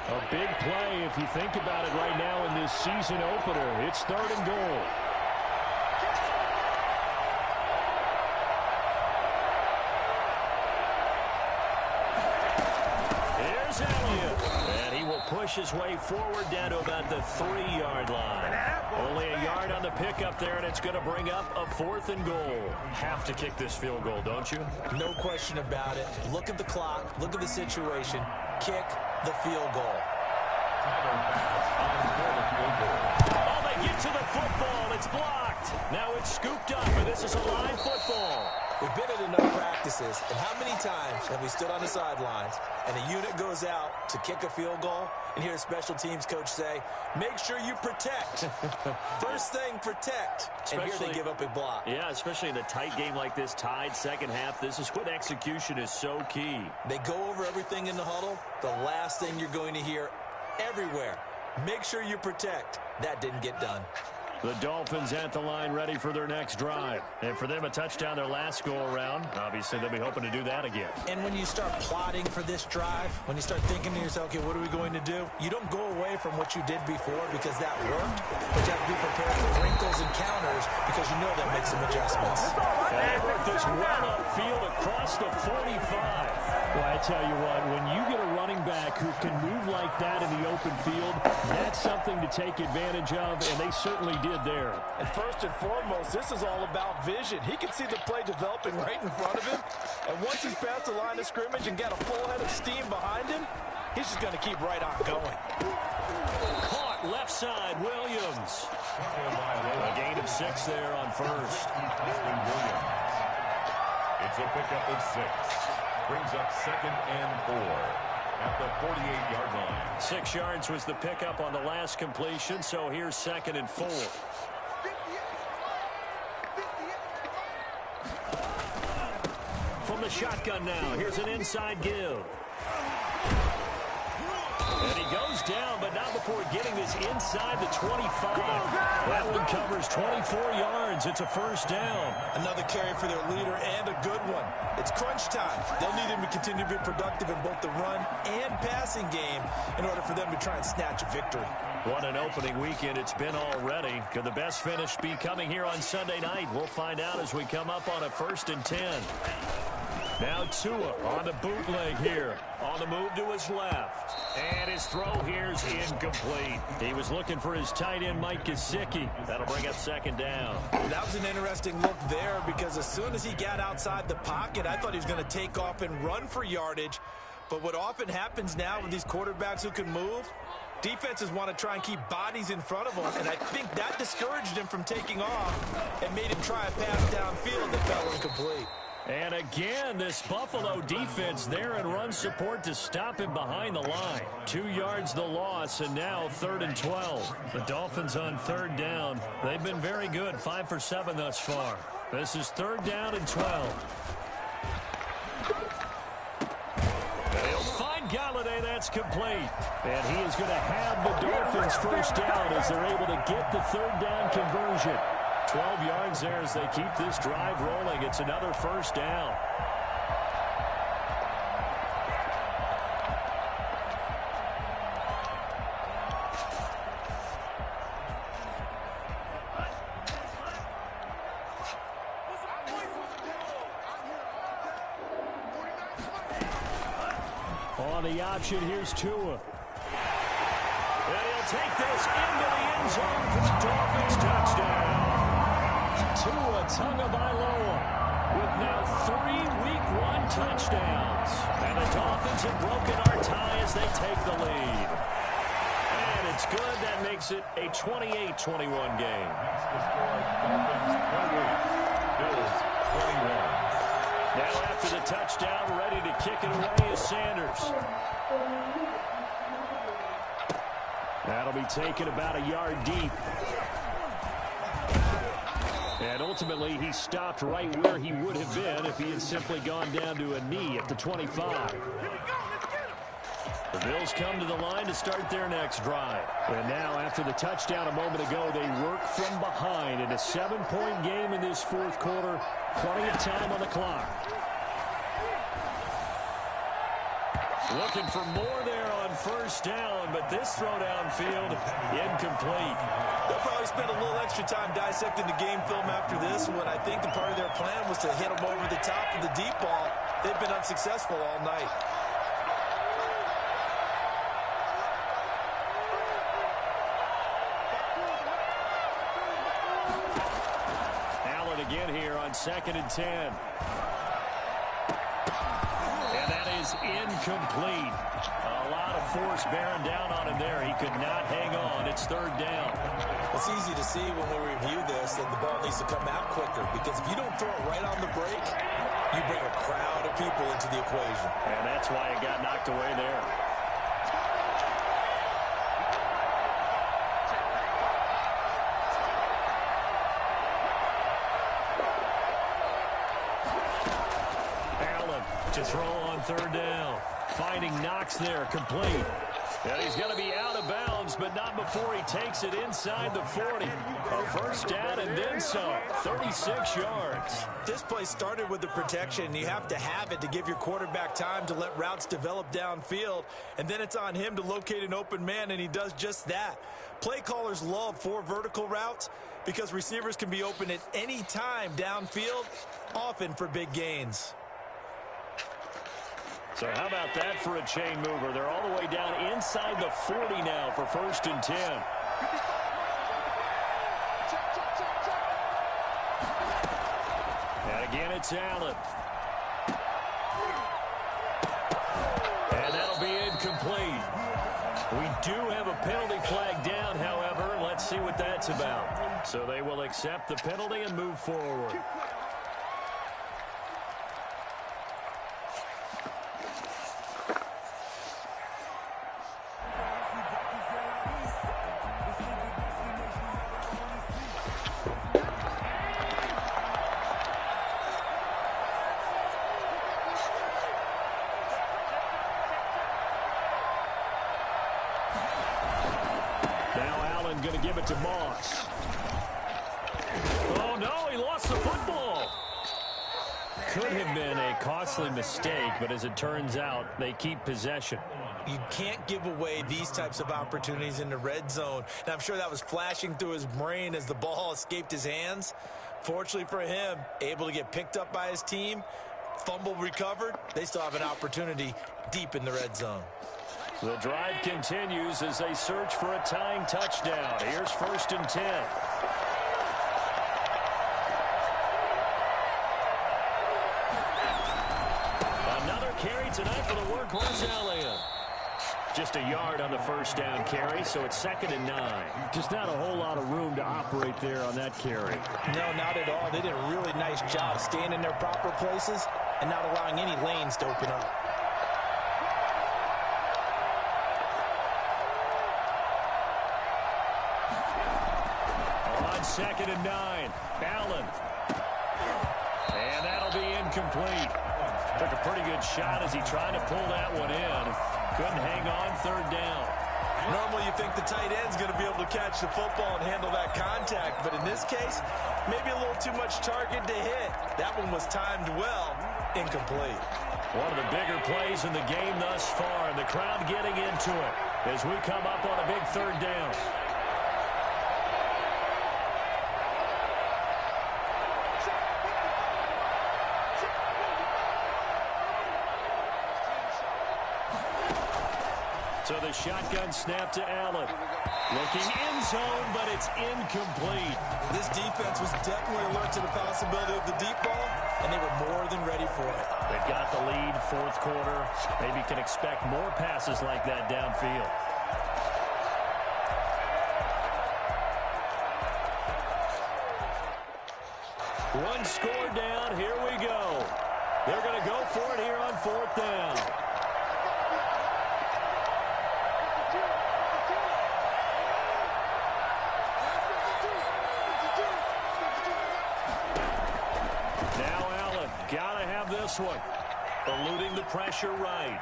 Speaker 1: A big play if you think about it right now in this season opener. It's 3rd and goal. And he will push his way forward down to about the 3-yard line. Only a yard on the pickup there, and it's going to bring up a 4th and goal. Have to kick this field goal, don't you?
Speaker 3: No question about it. Look at the clock. Look at the situation. Kick the field goal.
Speaker 1: Oh, they get to the football. It's blocked. Now it's scooped up, and this is a live football.
Speaker 3: We've been at enough practices, and how many times have we stood on the sidelines and a unit goes out to kick a field goal and hear a special teams coach say, make sure you protect. First thing, protect. And here they give up a block.
Speaker 1: Yeah, especially in a tight game like this, tied second half. This is when execution is so key.
Speaker 3: They go over everything in the huddle. The last thing you're going to hear everywhere, make sure you protect. That didn't get done.
Speaker 1: The Dolphins at the line ready for their next drive. And for them, a touchdown their last go-around. Obviously, they'll be hoping to do that again.
Speaker 3: And when you start plotting for this drive, when you start thinking to yourself, okay, what are we going to do? You don't go away from what you did before because that worked. But you have to be prepared for wrinkles and counters because you know they'll make some adjustments.
Speaker 1: And they work this well upfield across the 45. Well, I tell you what, when you get a running back who can move like that in the open field, that's something to take advantage of, and they certainly did there.
Speaker 3: And first and foremost, this is all about vision. He can see the play developing right in front of him, and once he's past the line of scrimmage and got a full head of steam behind him, he's just going to keep right on going.
Speaker 1: Caught left side, Williams. A gain of 6 there on first.
Speaker 2: It's a pickup of 6. Brings up 2nd and 4 at the 48-yard line.
Speaker 1: 6 yards was the pickup on the last completion, so here's 2nd and 4. From the shotgun now, here's an inside give. And he goes down, but not before getting this inside the 25. That one covers 24 yards. It's a first down.
Speaker 3: Another carry for their leader and a good one. It's crunch time. They'll need him to continue to be productive in both the run and passing game in order for them to try and snatch a victory.
Speaker 1: What an opening weekend it's been already. Could the best finish be coming here on Sunday night? We'll find out as we come up on a 1st and 10. Now Tua on the bootleg here. On the move to his left. And his throw here's incomplete. He was looking for his tight end, Mike Gesicki. That'll bring up 2nd down.
Speaker 3: That was an interesting look there because as soon as he got outside the pocket, I thought he was going to take off and run for yardage. But what often happens now with these quarterbacks who can move, defenses want to try and keep bodies in front of them, and I think that discouraged him from taking off and made him try a pass downfield that fell incomplete.
Speaker 1: And again, this Buffalo defense there in run support to stop him behind the line. 2 yards the loss, and now 3rd and 12. The Dolphins on 3rd down. They've been very good, 5 for 7 thus far. This is 3rd down and 12. They'll find Galladay. That's complete. And he is going to have the Dolphins first down as they're able to get the 3rd down conversion. 12 yards there as they keep this drive rolling. It's another first down. On the option, here's Tua. And he'll take this into the end zone for the Dolphins touchdown. Tua Tagovailoa with now 3 Week 1 touchdowns. And the Dolphins have broken our tie as they take the lead. And it's good. That makes it a 28-21 game.
Speaker 2: Dolphins 28, Bills 21.
Speaker 1: Now after the touchdown, ready to kick it away is Sanders. That'll be taken about a yard deep. And ultimately, he stopped right where he would have been if he had simply gone down to a knee at the 25. The Bills come to the line to start their next drive. And now, after the touchdown a moment ago, they work from behind in a 7-point game in this 4th quarter. Plenty of time on the clock. Looking for more there on first down, but this throw downfield, incomplete.
Speaker 3: They'll probably spend a little extra time dissecting the game film after this one. I think the part of their plan was to hit them over the top of the deep ball. They've been unsuccessful all night. Allen
Speaker 1: again here on 2nd and 10. And that is incomplete. A lot of force bearing down on him there. He could not hang on. It's third down.
Speaker 3: It's easy to see when we review this that the ball needs to come out quicker, because if you don't throw it right on the break, you bring a crowd of people into the equation.
Speaker 1: And that's why it got knocked away there. To throw on third down. Finding Knox there, complete. And he's going to be out of bounds, but not before he takes it inside the 40. A first down and then some. 36 yards.
Speaker 3: This play started with the protection. You have to have it to give your quarterback time to let routes develop downfield. And then it's on him to locate an open man, and he does just that. Play callers love 4 vertical routes because receivers can be open at any time downfield, often for big gains.
Speaker 1: So how about that for a chain mover? They're all the way down inside the 40 now for first and 10. And again, it's Allen. And that'll be incomplete. We do have a penalty flag down, however. Let's see what that's about. So they will accept the penalty and move forward. Going to give it to Moss. Oh, no, he lost the football. Could have been a costly mistake, but as it turns out, they keep possession.
Speaker 3: You can't give away these types of opportunities in the red zone. And I'm sure that was flashing through his brain as the ball escaped his hands. Fortunately for him, able to get picked up by his team, fumble recovered. They still have an opportunity deep in the red zone.
Speaker 1: The drive continues as they search for a tying touchdown. Here's first and 10. Another carry tonight for the workhorse Elliott. Just a yard on the first down carry, so it's 2nd and 9. Just not a whole lot of room to operate there on that carry.
Speaker 3: No, not at all. They did a really nice job staying in their proper places and not allowing any lanes to open up.
Speaker 1: On 2nd and 9, Allen. And that'll be incomplete. Took a pretty good shot as he tried to pull that one in. Couldn't hang on, third down.
Speaker 3: Normally you think the tight end's going to be able to catch the football and handle that contact, but in this case, maybe a little too much target to hit. That one was timed well, incomplete.
Speaker 1: One of the bigger plays in the game thus far, and the crowd getting into it as we come up on a big third down. So the shotgun snap to Allen. Looking end zone, but it's incomplete.
Speaker 3: This defense was definitely alert to the possibility of the deep ball, and they were more than ready for it.
Speaker 1: They've got the lead, fourth quarter. Maybe can expect more passes like that downfield. One score down. Here we go. They're going to go for it here on fourth down. Gotta have this one. Eluding the pressure right.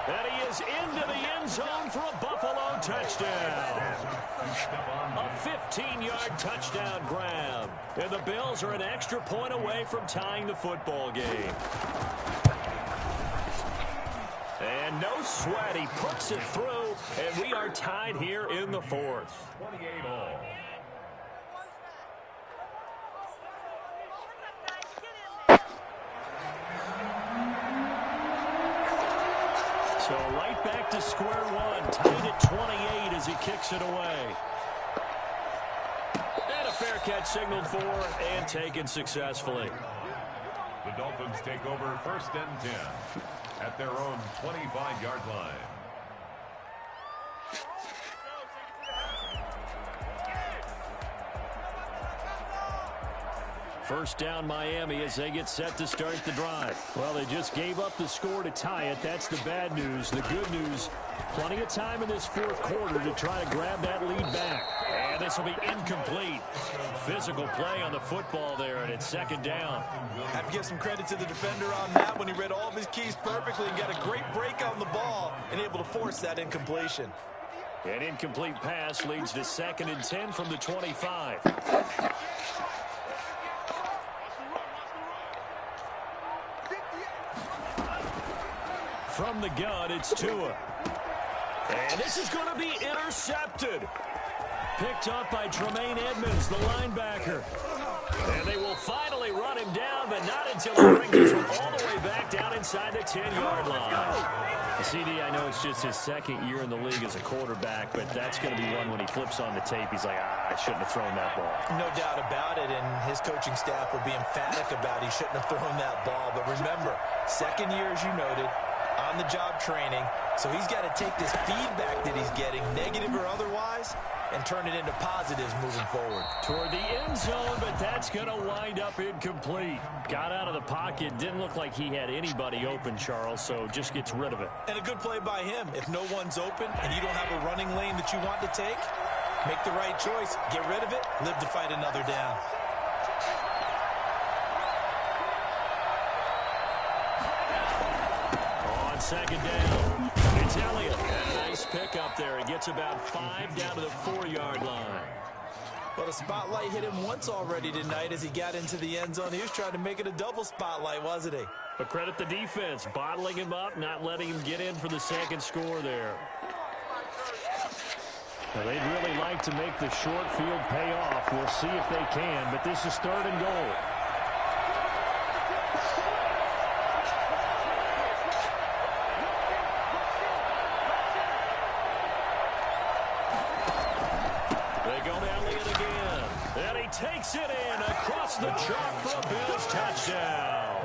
Speaker 1: And he is into the end zone for a Buffalo touchdown. A 15-yard touchdown grab. And the Bills are an extra point away from tying the football game. And no sweat. He puts it through, and we are tied here in the fourth.
Speaker 2: 28 all.
Speaker 1: So right back to square one, tied at 28 as he kicks it away. And a fair catch signaled for and taken successfully.
Speaker 2: The Dolphins take over 1st and 10 at their own 25-yard line.
Speaker 1: First down Miami as they get set to start the drive. Well, they just gave up the score to tie it. That's the bad news. The good news, plenty of time in this fourth quarter to try to grab that lead back. And this will be incomplete. Physical play on the football there, and it's 2nd down.
Speaker 3: I have to give some credit to the defender on that when he read all of his keys perfectly and got a great break on the ball and able to force that incompletion.
Speaker 1: An incomplete pass leads to 2nd and 10 from the 25. From the gun, it's Tua. And this is going to be intercepted. Picked up by Tremaine Edmonds, the linebacker. And they will finally run him down, but not until he brings him all the way back down inside the 10-yard line. CD, I know it's just his 2nd year in the league as a quarterback, but that's going to be one when he flips on the tape. He's like, I shouldn't have thrown that ball.
Speaker 3: No doubt about it, and his coaching staff will be emphatic about he shouldn't have thrown that ball. But remember, 2nd year, as you noted, on-the-job training, so he's got to take this feedback that he's getting, negative or otherwise, and turn it into positives moving forward. Toward the end zone, but that's going to wind up incomplete.
Speaker 1: Got out of the pocket. Didn't look like he had anybody open, Charles, so just gets rid of it.
Speaker 3: And a good play by him. If no one's open and you don't have a running lane that you want to take, make the right choice. Get rid of it. Live to fight another down.
Speaker 1: On 2nd down, it's Elliott. Nice pick up there. He gets about 5 down to the 4-yard line.
Speaker 3: Well, the spotlight hit him once already tonight as he got into the end zone. He was trying to make it a double spotlight, wasn't he?
Speaker 1: But credit the defense, bottling him up, not letting him get in for the 2nd score there. Well, they'd really like to make the short field pay off. We'll see if they can, but this is 3rd and goal. Takes it in across the chalk for a Bills touchdown.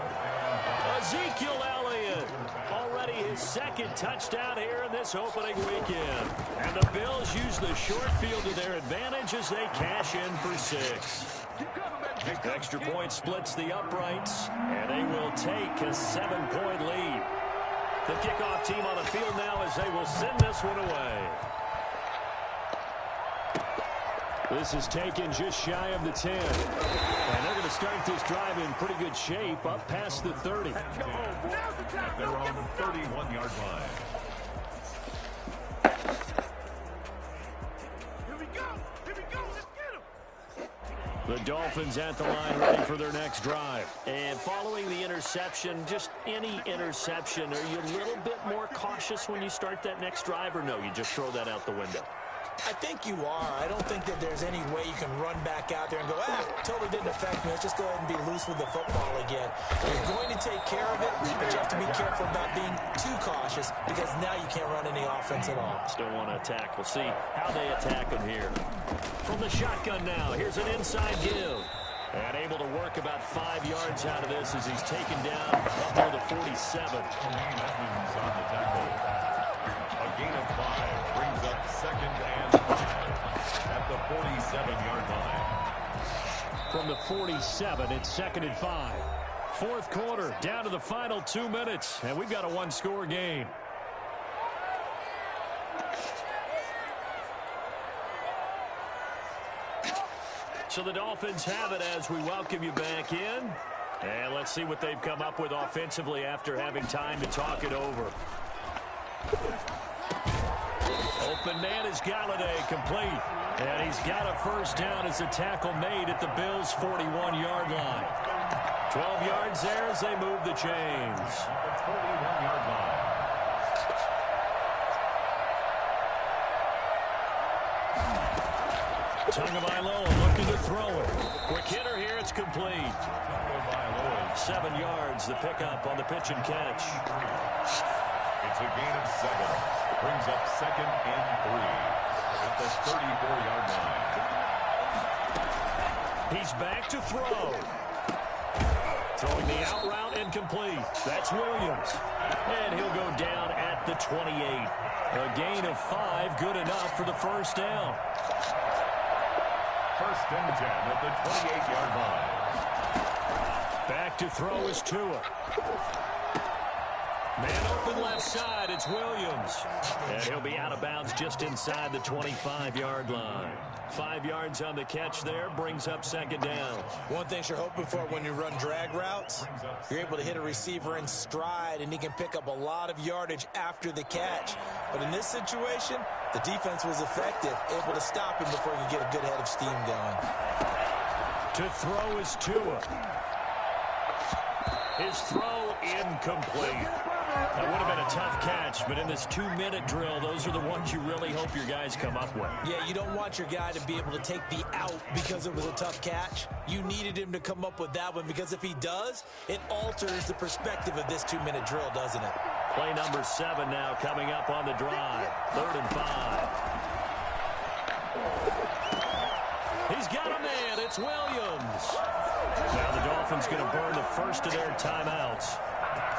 Speaker 1: Ezekiel Elliott, already his 2nd touchdown here in this opening weekend. And the Bills use the short field to their advantage as they cash in for 6. Extra point splits the uprights, and they will take a 7-point lead. The kickoff team on the field now as they will send this one away. This is taken just shy of the 10. And they're going to start this drive in pretty good shape up past the 30.
Speaker 2: At their own 31-yard line.
Speaker 4: Here we go. Let's get him.
Speaker 1: The Dolphins at the line ready for their next drive. And following the interception, just any interception, are you a little bit more cautious when you start that next drive, or no, you just throw that out the window?
Speaker 3: I think you are. I don't think that there's any way you can run back out there and go, totally didn't affect me. Let's just go ahead and be loose with the football again. You're going to take care of it, but you have to be careful about being too cautious because now you can't run any offense at all.
Speaker 1: Still want to attack. We'll see how they attack him here. From the shotgun now, here's an inside give. And able to work about 5 yards out of this as he's taken down up near the 47.
Speaker 2: Edmonds on the tackle. A gain of 5 brings up 2nd and 5 at the 47-yard line.
Speaker 1: From the 47, it's 2nd and 5. Fourth quarter, down to the final 2 minutes, and we've got a one-score game. So the Dolphins have it as we welcome you back in. And let's see what they've come up with offensively after having time to talk it over. Open man is Galladay, complete. And he's got a first down as a tackle made at the Bills' 41-yard line. 12 yards there as they move the chains.
Speaker 2: 41-yard line.
Speaker 1: Tagovailoa looking to throw it. Quick hitter here, it's complete. 7 yards, the pickup on the pitch and catch.
Speaker 2: It's a gain of 7. Brings up 2nd and 3 at the 34-yard line.
Speaker 1: He's back to throw. Throwing the out route incomplete. That's Williams. And he'll go down at the 28. A gain of 5, good enough for the first down.
Speaker 2: First and 10 at the 28-yard line.
Speaker 1: Back to throw is Tua. Man open left side, it's Williams. And he'll be out of bounds just inside the 25-yard line. 5 yards on the catch there, brings up second down.
Speaker 3: One thing you're hoping for when you run drag routes, you're able to hit a receiver in stride, and he can pick up a lot of yardage after the catch. But in this situation, the defense was effective, able to stop him before he could get a good head of steam going.
Speaker 1: To throw is Tua. His throw incomplete. That would have been a tough catch, but in this 2-minute drill, those are the ones you really hope your guys come up with.
Speaker 3: Yeah, you don't want your guy to be able to take the out because it was a tough catch. You needed him to come up with that one, because if he does, it alters the perspective of this 2-minute drill, doesn't it?
Speaker 1: Play number 7 now coming up on the drive. 3rd and 5. He's got a man. It's Williams. Now the Dolphins going to burn the first of their timeouts,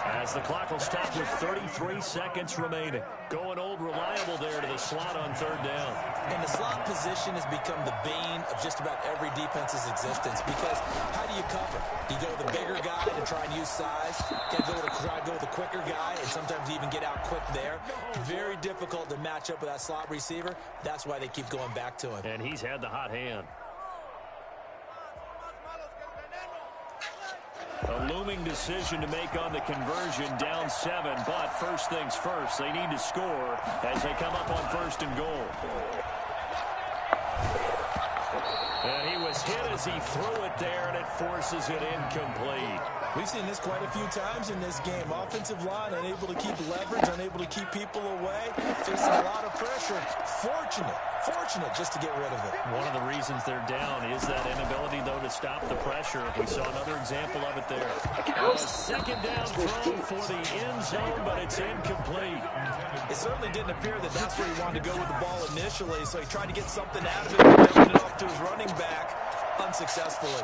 Speaker 1: as the clock will stop with 33 seconds remaining. Going old reliable there to the slot on 3rd down.
Speaker 3: And the slot position has become the bane of just about every defense's existence, because how do you cover? Do you go with a bigger guy to try and use size? Can you try to go with a quicker guy and sometimes even get out quick there? Very difficult to match up with that slot receiver. That's why they keep going back to him.
Speaker 1: And he's had the hot hand. A looming decision to make on the conversion, down 7, but first things first, they need to score as they come up on 1st and goal. And he was hit as he threw it there, and it forces it incomplete.
Speaker 3: We've seen this quite a few times in this game. Offensive line unable to keep leverage, unable to keep people away, facing a lot of pressure. Fortunate just to get rid of it.
Speaker 1: One of the reasons they're down is that inability, though, to stop the pressure. We saw another example of it there. A second down throw for the end zone, but it's incomplete.
Speaker 3: It certainly didn't appear that that's where he wanted to go with the ball initially, so he tried to get something out of it, but dumped it off to his running back unsuccessfully.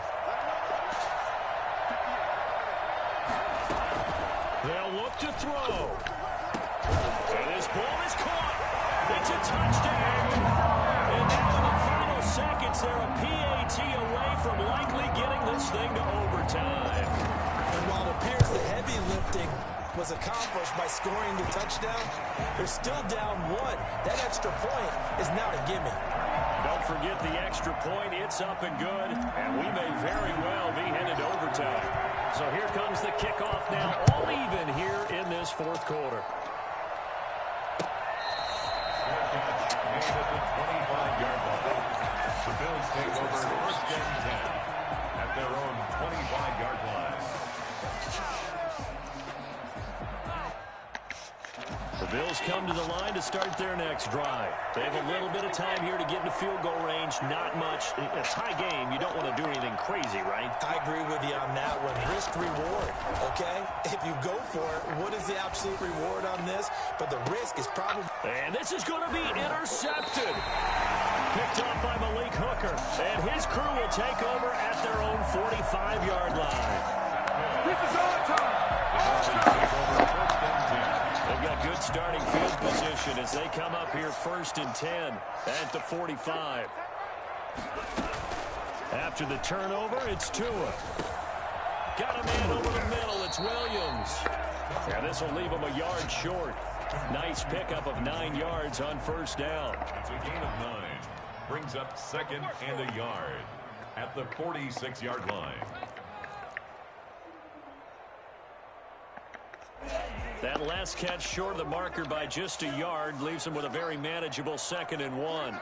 Speaker 1: They'll look to throw. And this ball is caught. It's a touchdown. And now in the final seconds, they're a PAT away from likely getting this thing to overtime.
Speaker 3: And while it appears the heavy lifting was accomplished by scoring the touchdown, they're still down 1. That extra point is now a gimme.
Speaker 1: Don't forget the extra point. It's up and good. And we may very well be headed to overtime. So here comes the kickoff now, all even here in this 4th quarter.
Speaker 2: Made at the 25-yard line. The Bills take over 1st and 10 at their own 25-yard line.
Speaker 1: The Bills come to the line to start their next drive. They have a little bit of time here to get into field goal range. Not much. A tie game, you don't want to do anything crazy, right?
Speaker 3: I agree with you on that one. Risk reward, okay? If you go for it, what is the absolute reward on this? But the risk is probably...
Speaker 1: And this is going to be intercepted. Picked up by Malik Hooker. And his crew will take over at their own 45-yard line.
Speaker 4: This is our time. Our time.
Speaker 1: They've got good starting field position as they come up here 1st and 10 at the 45. After the turnover, it's Tua. Got a man over the middle. It's Williams. And this will leave him a yard short. Nice pickup of 9 yards on 1st down.
Speaker 2: It's a gain of 9. Brings up 2nd and a yard at the 46-yard line.
Speaker 1: That last catch short of the marker by just a yard leaves him with a very manageable 2nd and 1.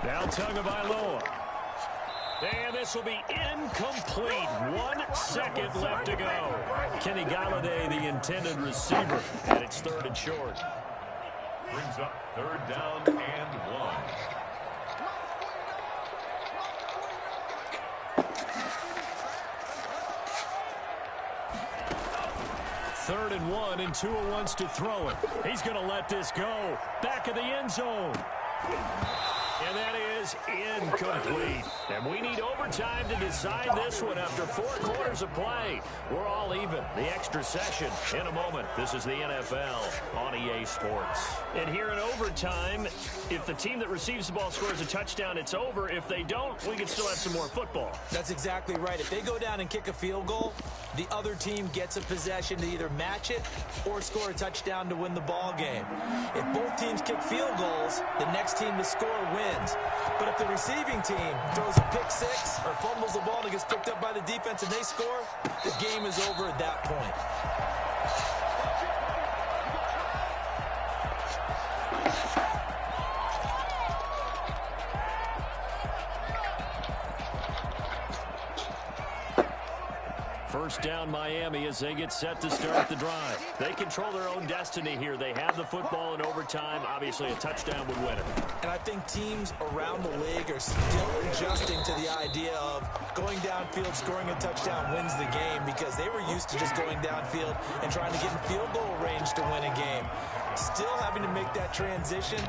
Speaker 1: Now Tagovailoa. And this will be incomplete. 1 second left to go. Kenny Galladay, the intended receiver, and it's 3rd and short.
Speaker 2: Brings up 3rd down and 1.
Speaker 1: 3rd and 1, and Tua wants to throw it. He's going to let this go. Back of the end zone. And that is incomplete. And we need overtime to decide this one after 4 quarters of play. We're all even. The extra session in a moment. This is the NFL on EA Sports. And here in overtime, if the team that receives the ball scores a touchdown, it's over. If they don't, we can still have some more football.
Speaker 3: That's exactly right. If they go down and kick a field goal, the other team gets a possession to either match it or score a touchdown to win the ball game. If both teams kick field goals, the next team to score wins. But if the receiving team throws a pick six or fumbles the ball and it gets picked up by the defense and they score, the game is over at that point.
Speaker 1: First down Miami as they get set to start the drive. They control their own destiny here. They have the football in overtime. Obviously, a touchdown would win it.
Speaker 3: And I think teams around the league are still adjusting to the idea of going downfield, scoring a touchdown wins the game, because they were used to just going downfield and trying to get in field goal range to win a game. Still having to make that transition.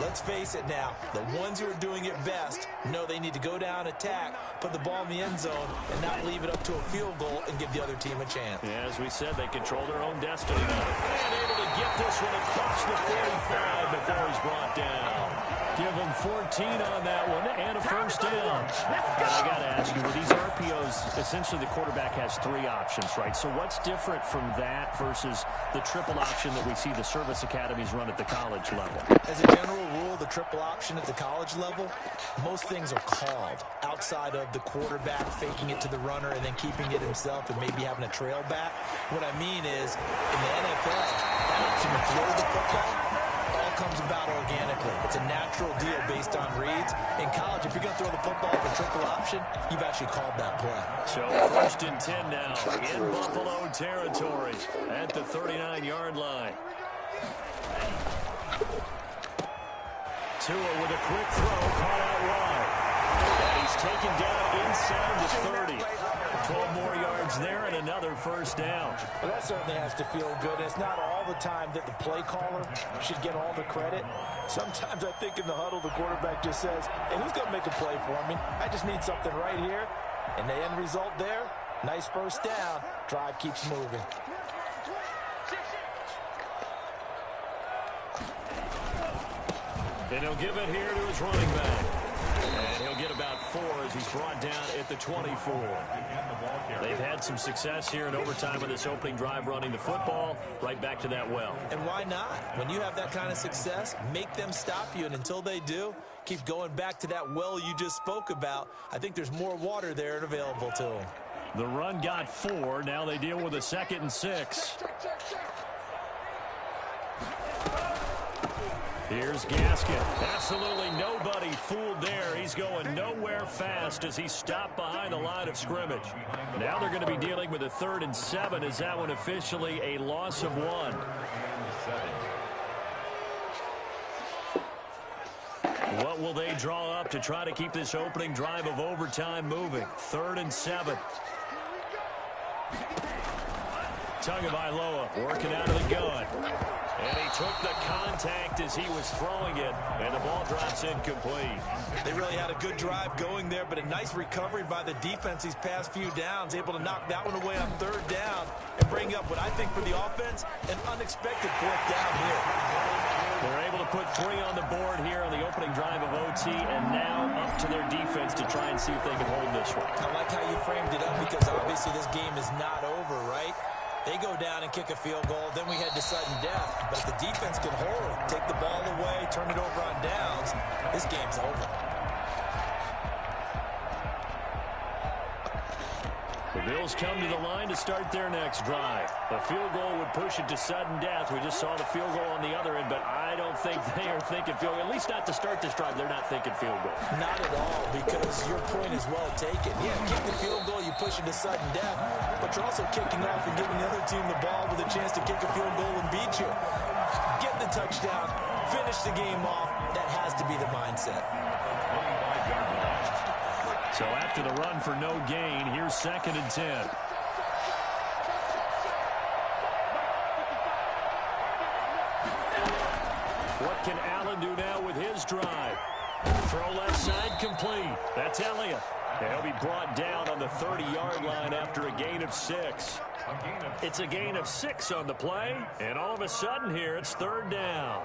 Speaker 3: Let's face it now, the ones who are doing it best know they need to go down, attack, put the ball in the end zone, and not leave it up to a field goal and give the other team a chance.
Speaker 1: Yeah, as we said, they control their own destiny now. And able to get this one across the 45 before he's brought down. Give him 14 on that one and a first down. And I got to ask you, with these RPOs, essentially the quarterback has 3 options, right? So what's different from that versus the triple option that we see the service academies run at the college level?
Speaker 3: As a general rule, the triple option at the college level, most things are called outside of the quarterback faking it to the runner and then keeping it himself and maybe having a trail back. What I mean is, in the NFL, that option to throw the football all comes about organically. It's a natural deal based on reads. In college, if you're going to throw the football with a triple option, you've actually called that play.
Speaker 1: So first and 10 now in Buffalo territory at the 39-yard line. Tua with a quick throw, caught out wide. And he's taken down inside the 30. 12 more yards there and another first down.
Speaker 3: Well, that certainly has to feel good. It's not all the time that the play caller should get all the credit. Sometimes I think in the huddle, the quarterback just says, hey, who's going to make a play for me? I just need something right here. And the end result there, nice first down. Drive keeps moving.
Speaker 1: And he'll give it here to his running back. And he'll get about 4 as he's brought down at the 24. They've had some success here in overtime with this opening drive running the football right back to that well.
Speaker 3: And why not? When you have that kind of success, make them stop you. And until they do, keep going back to that well you just spoke about. I think there's more water there and available to them.
Speaker 1: The run got 4. Now they deal with a 2nd and 6. Here's Gaskin. Absolutely nobody fooled there. He's going nowhere fast as he's stopped behind the line of scrimmage. Now they're going to be dealing with a 3rd and 7. Is that one officially a loss of 1? What will they draw up to try to keep this opening drive of overtime moving? 3rd and 7. Tagovailoa working out of the gun. And he took the contact as he was throwing it, and the ball drops incomplete.
Speaker 3: They really had a good drive going there, but a nice recovery by the defense these past few downs, able to knock that one away on 3rd down and bring up what I think for the offense, an unexpected 4th down here.
Speaker 1: They're able to put 3 on the board here on the opening drive of OT, and now up to their defense to try and see if they can hold this one.
Speaker 3: I like how you framed it up, because obviously this game is not over, right? They go down and kick a field goal, then we head to sudden death. But if the defense can hold, take the ball away, turn it over on downs, this game's over.
Speaker 1: The Bills come to the line to start their next drive. A field goal would push it to sudden death. We just saw the field goal on the other end, but I don't think they are thinking field goal. At least not to start this drive. They're not thinking field goal.
Speaker 3: Not at all, because your point is well taken. Yeah, kick the field goal, you push it to sudden death, but you're also kicking off and giving the other team the ball with a chance to kick a field goal and beat you. Get the touchdown, finish the game off. That has to be the mindset.
Speaker 1: So after the run for no gain, here's 2nd and 10. What can Allen do now with his drive? Throw left side complete. That's Elliott. He'll be brought down on the 30-yard line after a gain of 6. It's a gain of 6 on the play, and all of a sudden here it's 3rd down.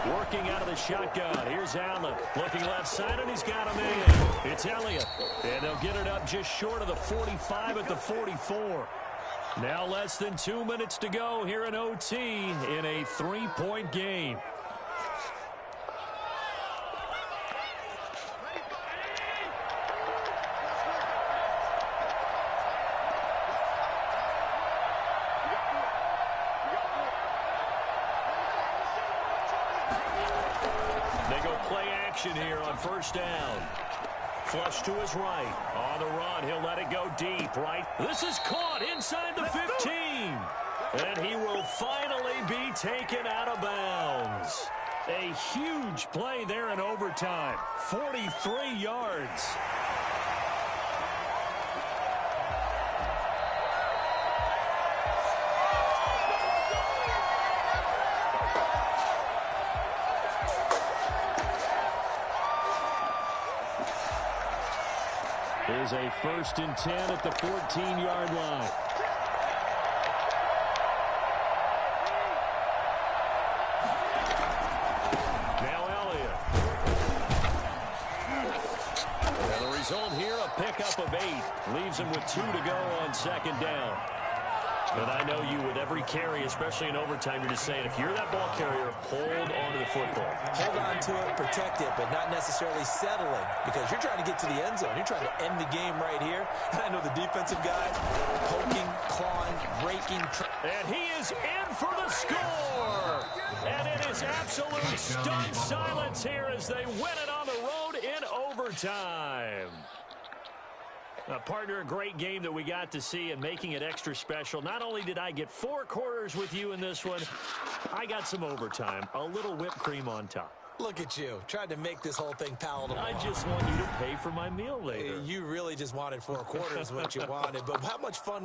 Speaker 1: Working out of the shotgun. Here's Allen. Looking left side, and he's got him in. It's Elliott. And they'll get it up just short of the 45 at the 44. Now less than 2 minutes to go here in OT in a 3-point game. They go play action here on 1st down. Flush to his right. On the run, he'll let it go deep, right? This is caught inside the 15. And he will finally be taken out of bounds. A huge play there in overtime. 43 yards. Is a 1st and 10 at the 14-yard line. Now Elliott. And the result here, a pickup of 8. Leaves him with 2 to go on 2nd down. And I know you with every carry, especially in overtime, you're just saying, if you're that ball carrier, hold on to the football.
Speaker 3: Hold on to it, protect it, but not necessarily settling, because you're trying to get to the end zone. You're trying to end the game right here. And I know the defensive guys poking, clawing, breaking.
Speaker 1: And he is in for the score. And it is absolute stunned silence here as they win it on the road in overtime. Partner, a great game that we got to see, and making it extra special. Not only did I get 4 quarters with you in this one, I got some overtime. A little whipped cream on top.
Speaker 3: Look at you, trying to make this whole thing palatable.
Speaker 1: I just want you to pay for my meal later.
Speaker 3: You really just wanted 4 quarters, what you wanted. But how much fun was